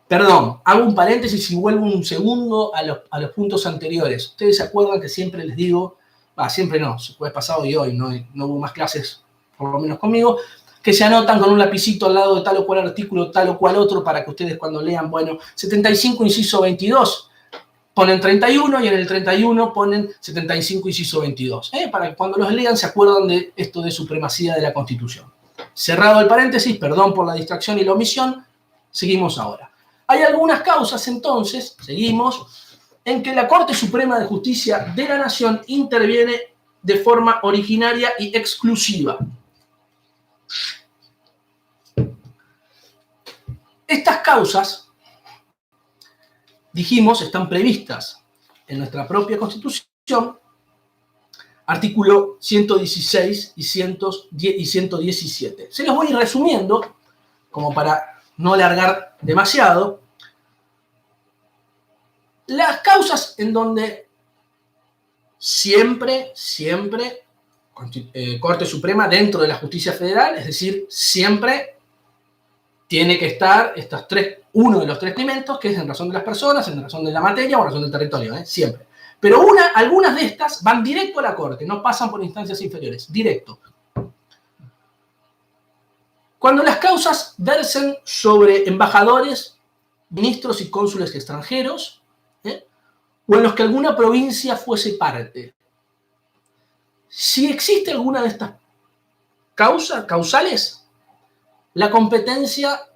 Perdón, hago un paréntesis y vuelvo un segundo a los puntos anteriores. Ustedes se acuerdan que siempre les digo, siempre no, el jueves pasado y hoy no hubo más clases, por lo menos conmigo, que se anotan con un lapicito al lado de tal o cual artículo, tal o cual otro, para que ustedes cuando lean, 75 inciso 22, ponen 31 y en el 31 ponen 75 inciso 22, para que cuando los lean se acuerdan de esto de supremacía de la Constitución. Cerrado el paréntesis, perdón por la distracción y la omisión, seguimos ahora. Hay algunas causas, entonces, seguimos, en que la Corte Suprema de Justicia de la Nación interviene de forma originaria y exclusiva. Estas causas, dijimos, están previstas en nuestra propia Constitución, artículo 116 y 117. Se los voy a ir resumiendo, como para no alargar demasiado. Las causas en donde siempre, Corte Suprema dentro de la justicia federal, es decir, siempre tiene que estar uno de los tres elementos, que es en razón de las personas, en razón de la materia o en razón del territorio, siempre. Pero algunas de estas van directo a la Corte, no pasan por instancias inferiores, directo. Cuando las causas versen sobre embajadores, ministros y cónsules extranjeros, o en los que alguna provincia fuese parte. Si existe alguna de estas causales, la competencia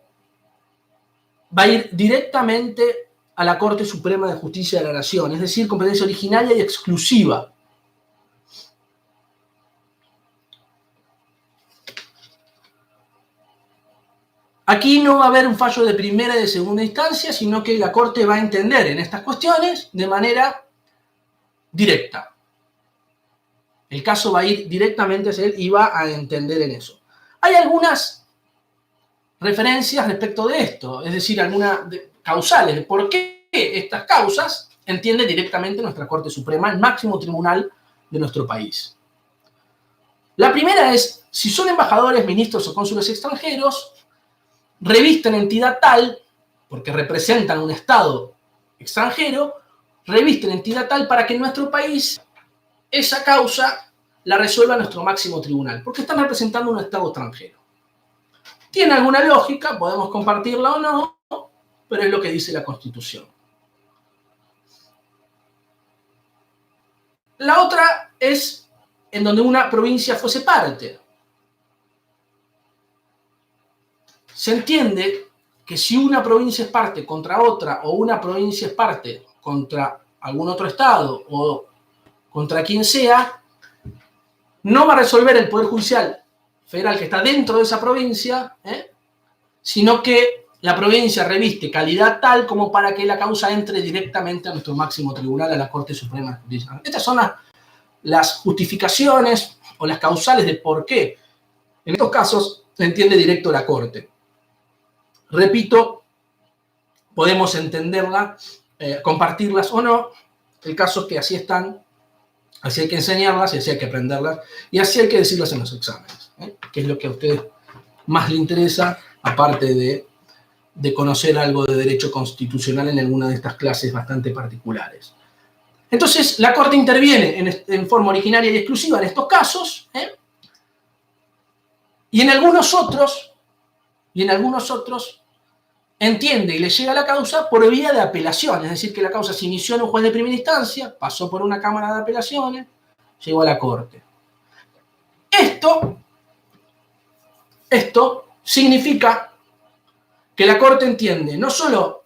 va a ir directamente a la Corte Suprema de Justicia de la Nación, es decir, competencia originaria y exclusiva. Aquí no va a haber un fallo de primera y de segunda instancia, sino que la Corte va a entender en estas cuestiones de manera directa. El caso va a ir directamente hacia él y va a entender en eso. Hay algunas referencias respecto de esto, es decir, algunas causales de por qué estas causas entiende directamente nuestra Corte Suprema, el máximo tribunal de nuestro país. La primera es, si son embajadores, ministros o cónsules extranjeros, revisten entidad tal, porque representan un Estado extranjero, revisten entidad tal para que en nuestro país esa causa la resuelva nuestro máximo tribunal, porque están representando un Estado extranjero. Tiene alguna lógica, podemos compartirla o no, pero es lo que dice la Constitución. La otra es en donde una provincia fuese parte. Se entiende que si una provincia es parte contra otra, o una provincia es parte contra algún otro estado, o contra quien sea, no va a resolver el Poder Judicial Federal que está dentro de esa provincia, sino que la provincia reviste calidad tal como para que la causa entre directamente a nuestro máximo tribunal, a la Corte Suprema de Justicia. Estas son las justificaciones o las causales de por qué en estos casos se entiende directo la Corte. Repito, podemos entenderlas, compartirlas o no. El caso es que así están, así hay que enseñarlas y así hay que aprenderlas y así hay que decirlas en los exámenes, que es lo que a ustedes más les interesa, aparte de conocer algo de derecho constitucional en alguna de estas clases bastante particulares. Entonces, la Corte interviene en forma originaria y exclusiva en estos casos, y en algunos otros entiende y le llega la causa por vía de apelación, es decir, que la causa se inició en un juez de primera instancia, pasó por una cámara de apelaciones, llegó a la Corte. Esto significa que la Corte entiende no solo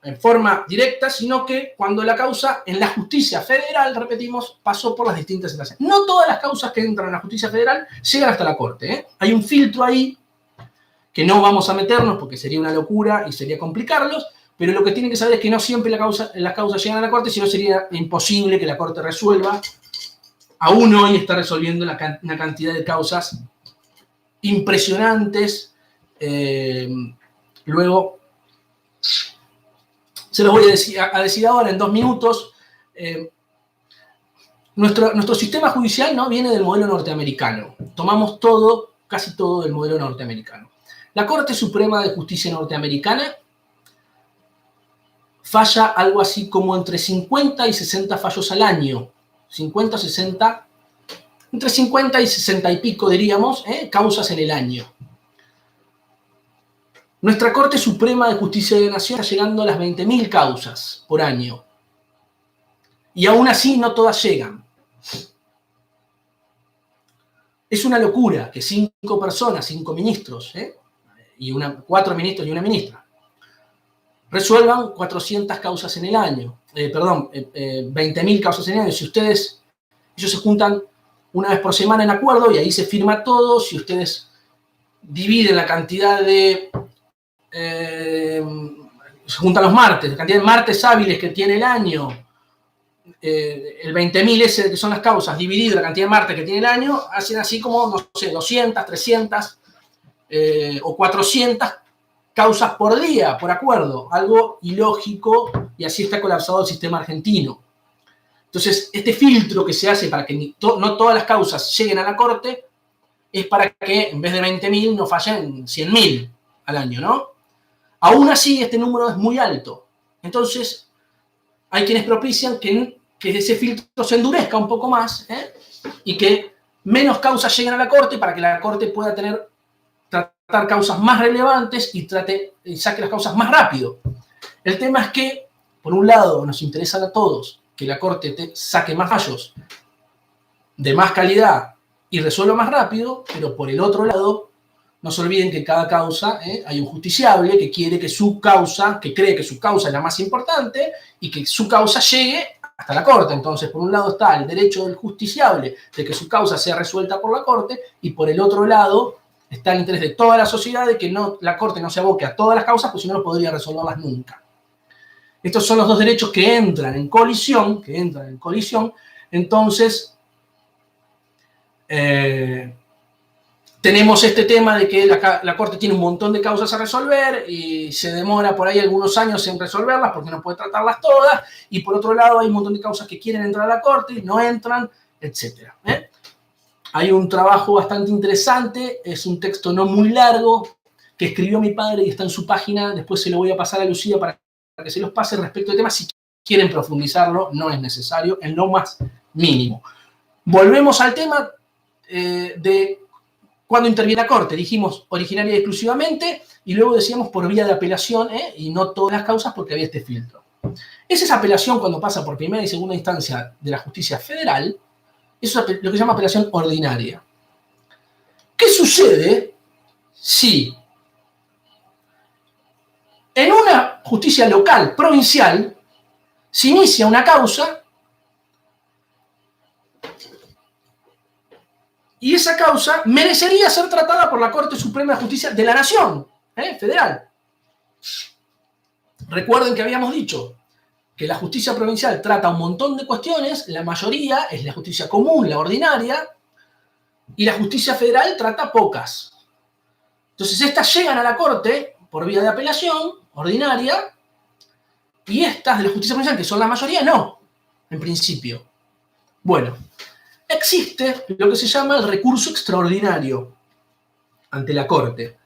en forma directa, sino que cuando la causa en la justicia federal, repetimos, pasó por las distintas instancias. No todas las causas que entran en la justicia federal llegan hasta la Corte. Hay un filtro ahí que no vamos a meternos porque sería una locura y sería complicarlos, pero lo que tienen que saber es que no siempre las causas llegan a la Corte, sino sería imposible que la Corte resuelva. Aún hoy está resolviendo una cantidad de causas impresionantes. Luego, se los voy a decir ahora en 2 minutos. Nuestro sistema judicial, ¿no?, viene del modelo norteamericano. Tomamos casi todo del modelo norteamericano. La Corte Suprema de Justicia norteamericana falla algo así como entre 50 y 60 fallos al año. 50, 60, entre 50 y 60 y pico, diríamos, causas en el año. Nuestra Corte Suprema de Justicia de la Nación está llegando a las 20.000 causas por año. Y aún así no todas llegan. Es una locura que 5 personas, 5 ministros, y 4 ministros y una ministra, resuelvan 400 causas en el año. 20.000 causas en el año. Si ellos se juntan una vez por semana en acuerdo y ahí se firma todo, si ustedes dividen la cantidad de... se juntan los martes, la cantidad de martes hábiles que tiene el año, el 20.000 ese que son las causas, dividido la cantidad de martes que tiene el año, hacen así como, no sé, 200, 300 o 400 causas por día, por acuerdo. Algo ilógico, y así está colapsado el sistema argentino. Entonces, este filtro que se hace para que no todas las causas lleguen a la Corte es para que en vez de 20.000 no fallen 100.000 al año, ¿no? Aún así, este número es muy alto. Entonces, hay quienes propician que ese filtro se endurezca un poco más, y que menos causas lleguen a la Corte para que la Corte pueda tratar causas más relevantes y saque las causas más rápido. El tema es que, por un lado, nos interesa a todos que la Corte saque más fallos de más calidad y resuelva más rápido, pero por el otro lado, no se olviden que en cada causa hay un justiciable que cree que su causa es la más importante y que su causa llegue hasta la Corte. Entonces, por un lado está el derecho del justiciable de que su causa sea resuelta por la Corte, y por el otro lado está el interés de toda la sociedad de que la Corte no se aboque a todas las causas, pues si no, no podría resolverlas nunca. Estos son los dos derechos que entran en colisión, Entonces, tenemos este tema de que la Corte tiene un montón de causas a resolver y se demora por ahí algunos años en resolverlas porque no puede tratarlas todas, y por otro lado hay un montón de causas que quieren entrar a la Corte y no entran, etc. Hay un trabajo bastante interesante, es un texto no muy largo, que escribió mi padre y está en su página, después se lo voy a pasar a Lucía para que se los pase respecto al tema. Si quieren profundizarlo, no es necesario, en lo más mínimo. Volvemos al tema de cuando interviene la Corte. Dijimos originaria y exclusivamente, y luego decíamos por vía de apelación, y no todas las causas porque había este filtro. Esa es apelación cuando pasa por primera y segunda instancia de la justicia federal. Eso es lo que se llama apelación ordinaria. ¿Qué sucede si en una justicia local, provincial, se inicia una causa y esa causa merecería ser tratada por la Corte Suprema de Justicia de la Nación, federal? Recuerden que habíamos dicho que la justicia provincial trata un montón de cuestiones, la mayoría es la justicia común, la ordinaria, y la justicia federal trata pocas. Entonces estas llegan a la Corte por vía de apelación ordinaria, y estas de la justicia provincial, que son la mayoría, no, en principio. Bueno, existe lo que se llama el recurso extraordinario ante la Corte,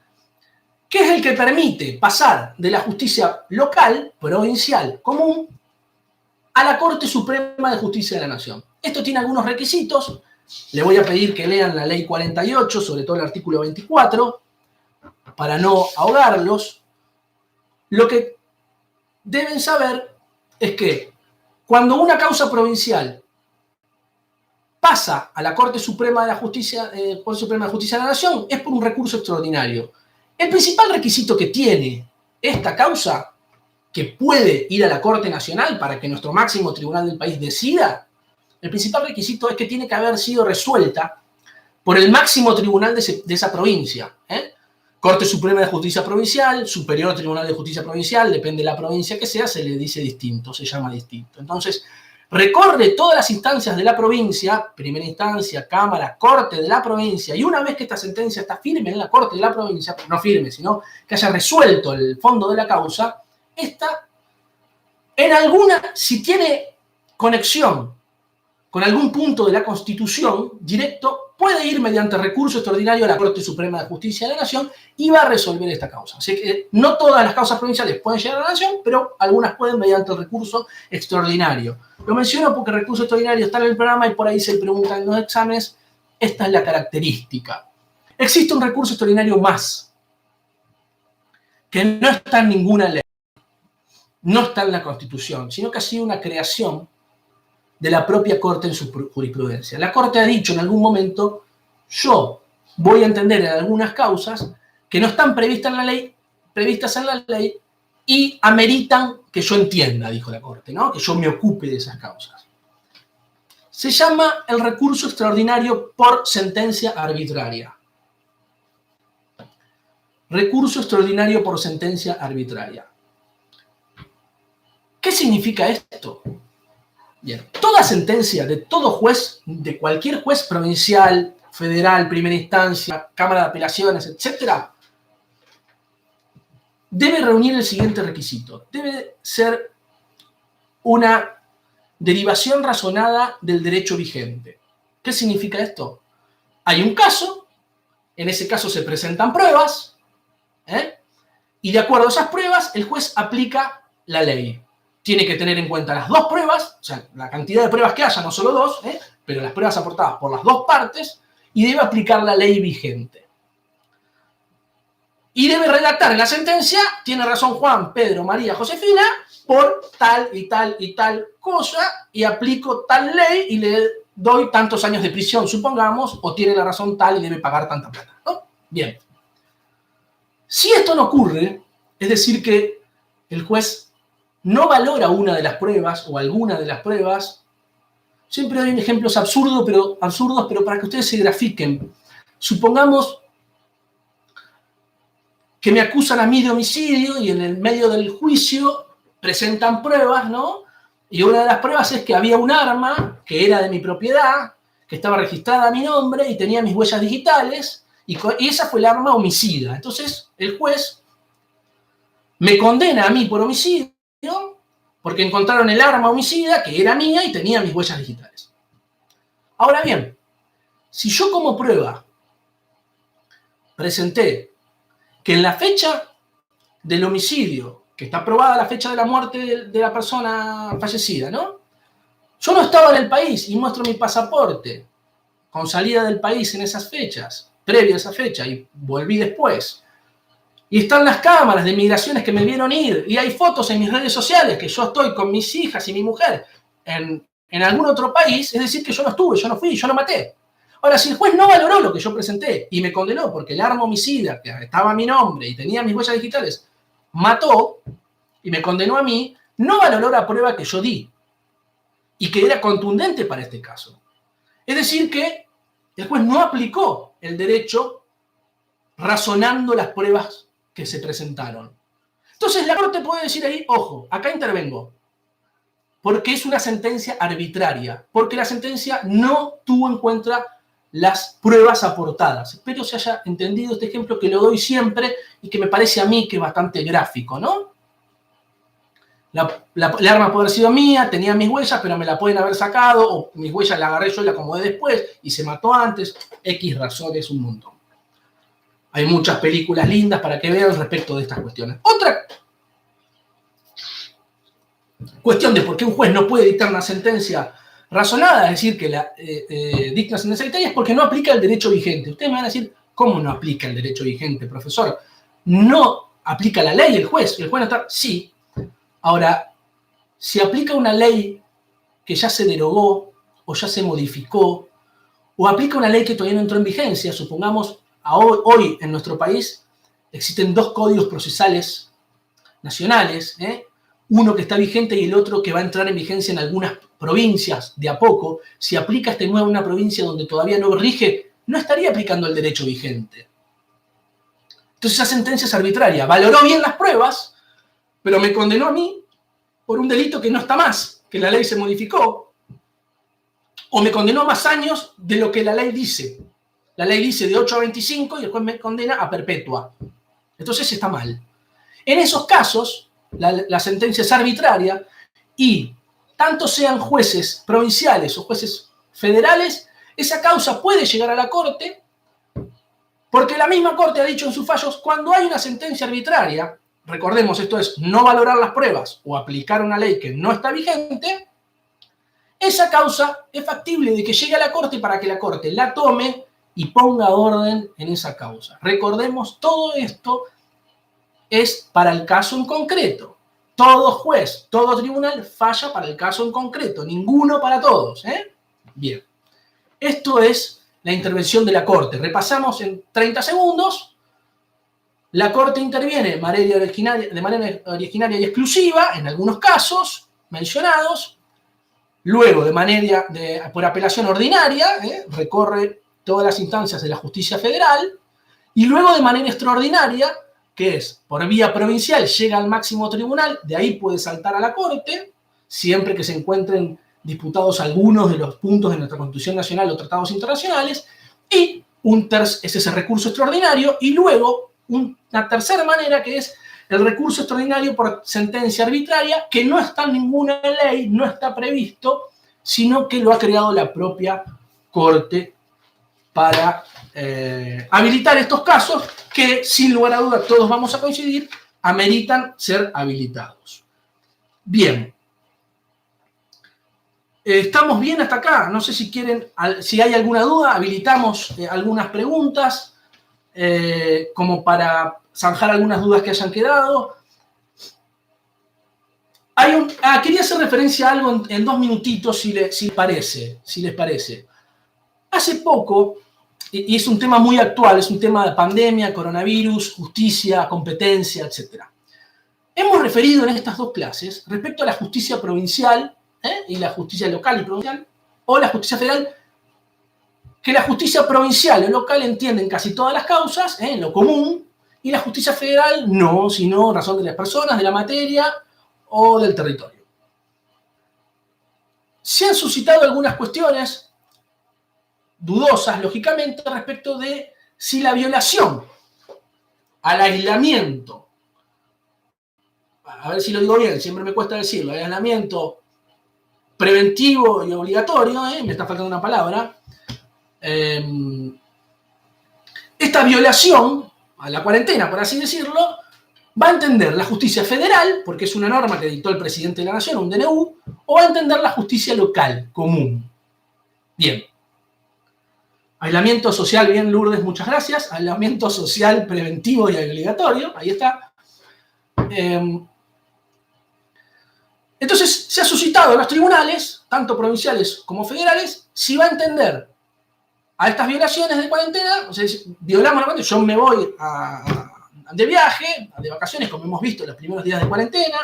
que es el que permite pasar de la justicia local, provincial, común, a la Corte Suprema de Justicia de la Nación. Esto tiene algunos requisitos. Le voy a pedir que lean la Ley 48, sobre todo el artículo 24, para no ahogarlos. Lo que deben saber es que cuando una causa provincial pasa a la Corte Suprema de Justicia de la Nación, es por un recurso extraordinario. El principal requisito que tiene esta causa, que puede ir a la Corte Nacional para que nuestro máximo tribunal del país decida, el principal requisito es que tiene que haber sido resuelta por el máximo tribunal de esa provincia. Corte Suprema de Justicia Provincial, Superior Tribunal de Justicia Provincial, depende de la provincia que sea, se le dice distinto, se llama distinto. Entonces, recorre todas las instancias de la provincia, primera instancia, Cámara, Corte de la provincia, y una vez que esta sentencia está firme en la Corte de la provincia, no firme, sino que haya resuelto el fondo de la causa, esta, en alguna, si tiene conexión con algún punto de la Constitución directo, puede ir mediante recurso extraordinario a la Corte Suprema de Justicia de la Nación y va a resolver esta causa. Así que no todas las causas provinciales pueden llegar a la Nación, pero algunas pueden mediante el recurso extraordinario. Lo menciono porque el recurso extraordinario está en el programa y por ahí se preguntan en los exámenes. Esta es la característica. Existe un recurso extraordinario más, que no está en ninguna ley, no está en la Constitución, sino que ha sido una creación de la propia Corte en su jurisprudencia. La Corte ha dicho en algún momento, yo voy a entender en algunas causas que no están previstas en la ley y ameritan que yo entienda, dijo la Corte, ¿no? Que yo me ocupe de esas causas. Se llama el recurso extraordinario por sentencia arbitraria. Recurso extraordinario por sentencia arbitraria. ¿Qué significa esto? Bien, toda sentencia de todo juez, de cualquier juez provincial, federal, primera instancia, Cámara de Apelaciones, etc., debe reunir el siguiente requisito. Debe ser una derivación razonada del derecho vigente. ¿Qué significa esto? Hay un caso, en ese caso se presentan pruebas, y de acuerdo a esas pruebas, el juez aplica la ley. Tiene que tener en cuenta las dos pruebas, o sea, la cantidad de pruebas que haya, no solo dos, pero las pruebas aportadas por las dos partes, y debe aplicar la ley vigente. Y debe redactar en la sentencia, tiene razón Juan, Pedro, María, Josefina, por tal y tal y tal cosa, y aplico tal ley y le doy tantos años de prisión, supongamos, o tiene la razón tal y debe pagar tanta plata, ¿no? Bien. Si esto no ocurre, es decir, que el juez no valora una de las pruebas o alguna de las pruebas, siempre doy ejemplos absurdos, pero para que ustedes se grafiquen. Supongamos que me acusan a mí de homicidio y en el medio del juicio presentan pruebas, ¿no? Y una de las pruebas es que había un arma que era de mi propiedad, que estaba registrada a mi nombre y tenía mis huellas digitales, Y esa fue el arma homicida. Entonces, el juez me condena a mí por homicidio porque encontraron el arma homicida que era mía y tenía mis huellas digitales. Ahora bien, si yo como prueba presenté que en la fecha del homicidio, que está probada la fecha de la muerte de la persona fallecida, ¿no? Yo no estaba en el país y muestro mi pasaporte con salida del país en esas fechas, previa a esa fecha, y volví después. Y están las cámaras de migraciones que me vieron ir, y hay fotos en mis redes sociales que yo estoy con mis hijas y mi mujer en algún otro país, es decir, que yo no estuve, yo no fui, yo no maté. Ahora, si el juez no valoró lo que yo presenté y me condenó porque el arma homicida, que estaba a mi nombre y tenía mis huellas digitales, mató y me condenó a mí, no valoró la prueba que yo di y que era contundente para este caso. Es decir, que el juez no aplicó el derecho razonando las pruebas que se presentaron. Entonces la Corte puede decir ahí, ojo, acá intervengo, porque es una sentencia arbitraria, porque la sentencia no tuvo en cuenta las pruebas aportadas. Espero se haya entendido este ejemplo que lo doy siempre y que me parece a mí que es bastante gráfico, ¿no? El arma puede haber sido mía, tenía mis huellas, pero me la pueden haber sacado, o mis huellas la agarré yo y la acomodé después, y se mató antes, X razones, un montón. Hay muchas películas lindas para que vean respecto de estas cuestiones. Otra cuestión de por qué un juez no puede dictar una sentencia razonada, es decir, que dicta una sentencia arbitraria, es porque no aplica el derecho vigente. Ustedes me van a decir, ¿cómo no aplica el derecho vigente, profesor? No aplica la ley el juez no está... Sí. Ahora, si aplica una ley que ya se derogó o ya se modificó, o aplica una ley que todavía no entró en vigencia, supongamos, hoy en nuestro país existen 2 códigos procesales nacionales, uno que está vigente y el otro que va a entrar en vigencia en algunas provincias de a poco. Si aplica este nuevo en una provincia donde todavía no rige, no estaría aplicando el derecho vigente. Entonces esa sentencia es arbitraria. Valoró bien las pruebas, pero me condenó a mí por un delito que no está más, que la ley se modificó, o me condenó a más años de lo que la ley dice. La ley dice de 8 a 25 y el juez me condena a perpetua. Entonces está mal. En esos casos, la sentencia es arbitraria y tanto sean jueces provinciales o jueces federales, esa causa puede llegar a la Corte porque la misma Corte ha dicho en sus fallos, cuando hay una sentencia arbitraria, recordemos, esto es no valorar las pruebas o aplicar una ley que no está vigente, esa causa es factible de que llegue a la Corte para que la Corte la tome y ponga orden en esa causa. Recordemos, todo esto es para el caso en concreto. Todo juez, todo tribunal falla para el caso en concreto, ninguno para todos. Bien, esto es la intervención de la Corte. Repasamos en 30 segundos. La Corte interviene de manera originaria y exclusiva en algunos casos mencionados. Luego, por apelación ordinaria, recorre todas las instancias de la justicia federal. Y luego, de manera extraordinaria, que es por vía provincial, llega al máximo tribunal, de ahí puede saltar a la Corte, siempre que se encuentren disputados algunos de los puntos de nuestra Constitución Nacional o tratados internacionales, y es ese recurso extraordinario, y luego una tercera manera que es el recurso extraordinario por sentencia arbitraria, que no está en ninguna ley, no está previsto, sino que lo ha creado la propia Corte para habilitar estos casos que, sin lugar a dudas, todos vamos a coincidir, ameritan ser habilitados. Bien. ¿Estamos bien hasta acá? No sé si quieren, si hay alguna duda, habilitamos algunas preguntas como para zanjar algunas dudas que hayan quedado. Quería hacer referencia a algo en 2 minutitos, si les parece. Hace poco, y es un tema muy actual, es un tema de pandemia, coronavirus, justicia, competencia, etc. Hemos referido en estas 2 clases respecto a la justicia provincial y la justicia local y provincial, o la justicia federal, que la justicia provincial o local entienden casi todas las causas, en lo común, y la justicia federal no, sino razón de las personas, de la materia o del territorio. Se han suscitado algunas cuestiones dudosas, lógicamente, respecto de si la violación al aislamiento, a ver si lo digo bien, siempre me cuesta decirlo, aislamiento preventivo y obligatorio, me está faltando una palabra, esta violación a la cuarentena, por así decirlo, va a entender la justicia federal, porque es una norma que dictó el presidente de la Nación, un DNU, o va a entender la justicia local, común. Bien. Aislamiento social, bien, Lourdes, muchas gracias. Aislamiento social preventivo y obligatorio, ahí está. Entonces, se ha suscitado en los tribunales, tanto provinciales como federales, si va a entender a estas violaciones de cuarentena, o sea, violamos la cuarentena, yo me voy de viaje, de vacaciones, como hemos visto en los primeros días de cuarentena,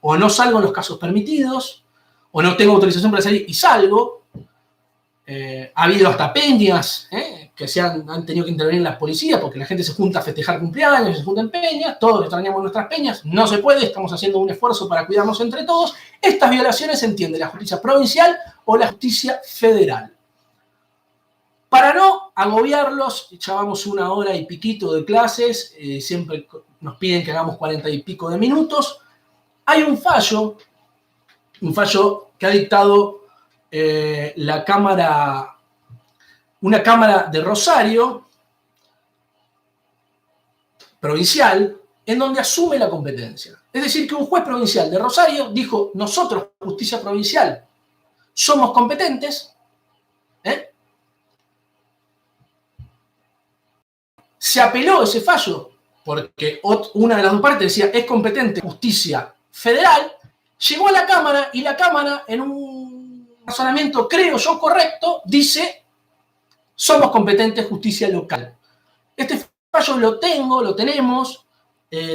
o no salgo en los casos permitidos, o no tengo autorización para salir y salgo. Ha habido hasta peñas que han tenido que intervenir las policías porque la gente se junta a festejar cumpleaños, se junta en peñas, todos extrañamos nuestras peñas, no se puede, estamos haciendo un esfuerzo para cuidarnos entre todos. Estas violaciones se entiende la justicia provincial o la justicia federal. Para no agobiarlos, ya vamos 1 hora y piquito de clases, siempre nos piden que hagamos 40 y pico de minutos. Hay un fallo que ha dictado una cámara de Rosario, provincial, en donde asume la competencia. Es decir, que un juez provincial de Rosario dijo, nosotros, justicia provincial, somos competentes, se apeló ese fallo, porque una de las dos partes decía, es competente justicia federal, llegó a la Cámara y la Cámara, en un razonamiento, creo yo, correcto, dice, somos competentes justicia local. Este fallo lo tenemos,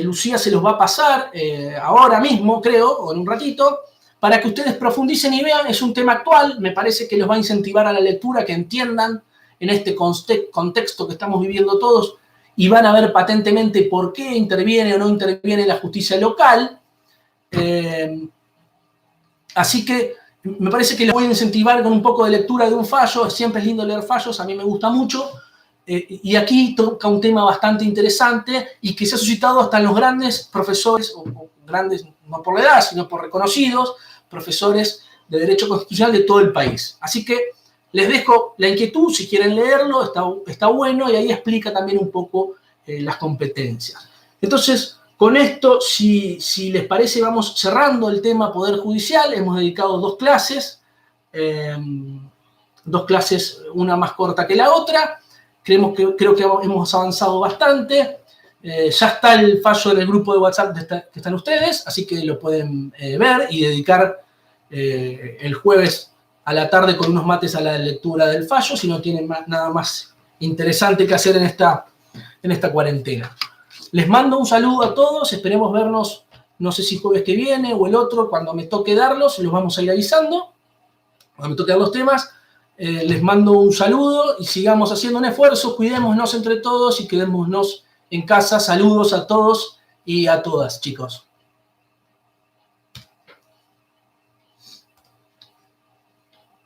Lucía se los va a pasar ahora mismo, creo, o en un ratito, para que ustedes profundicen y vean, es un tema actual, me parece que los va a incentivar a la lectura, que entiendan en este contexto que estamos viviendo todos, y van a ver patentemente por qué interviene o no interviene la justicia local. Así que me parece que les voy a incentivar con un poco de lectura de un fallo. Siempre es lindo leer fallos, a mí me gusta mucho. Y aquí toca un tema bastante interesante y que se ha suscitado hasta en los grandes profesores, o grandes no por la edad, sino por reconocidos profesores de Derecho Constitucional de todo el país. Así que les dejo la inquietud, si quieren leerlo, está bueno, y ahí explica también un poco las competencias. Entonces, con esto, si les parece, vamos cerrando el tema Poder Judicial. Hemos dedicado 2 clases, una más corta que la otra. Creo que hemos avanzado bastante. Ya está el fallo en el grupo de WhatsApp que están ustedes, así que lo pueden ver y dedicar el jueves a la tarde con unos mates a la lectura del fallo, si no tienen nada más interesante que hacer en esta cuarentena. Les mando un saludo a todos, esperemos vernos, no sé si jueves que viene o el otro, cuando me toque darlos, los vamos a ir avisando, cuando me toque dar los temas. Les mando un saludo y sigamos haciendo un esfuerzo, cuidémonos entre todos y quedémonos en casa. Saludos a todos y a todas, chicos.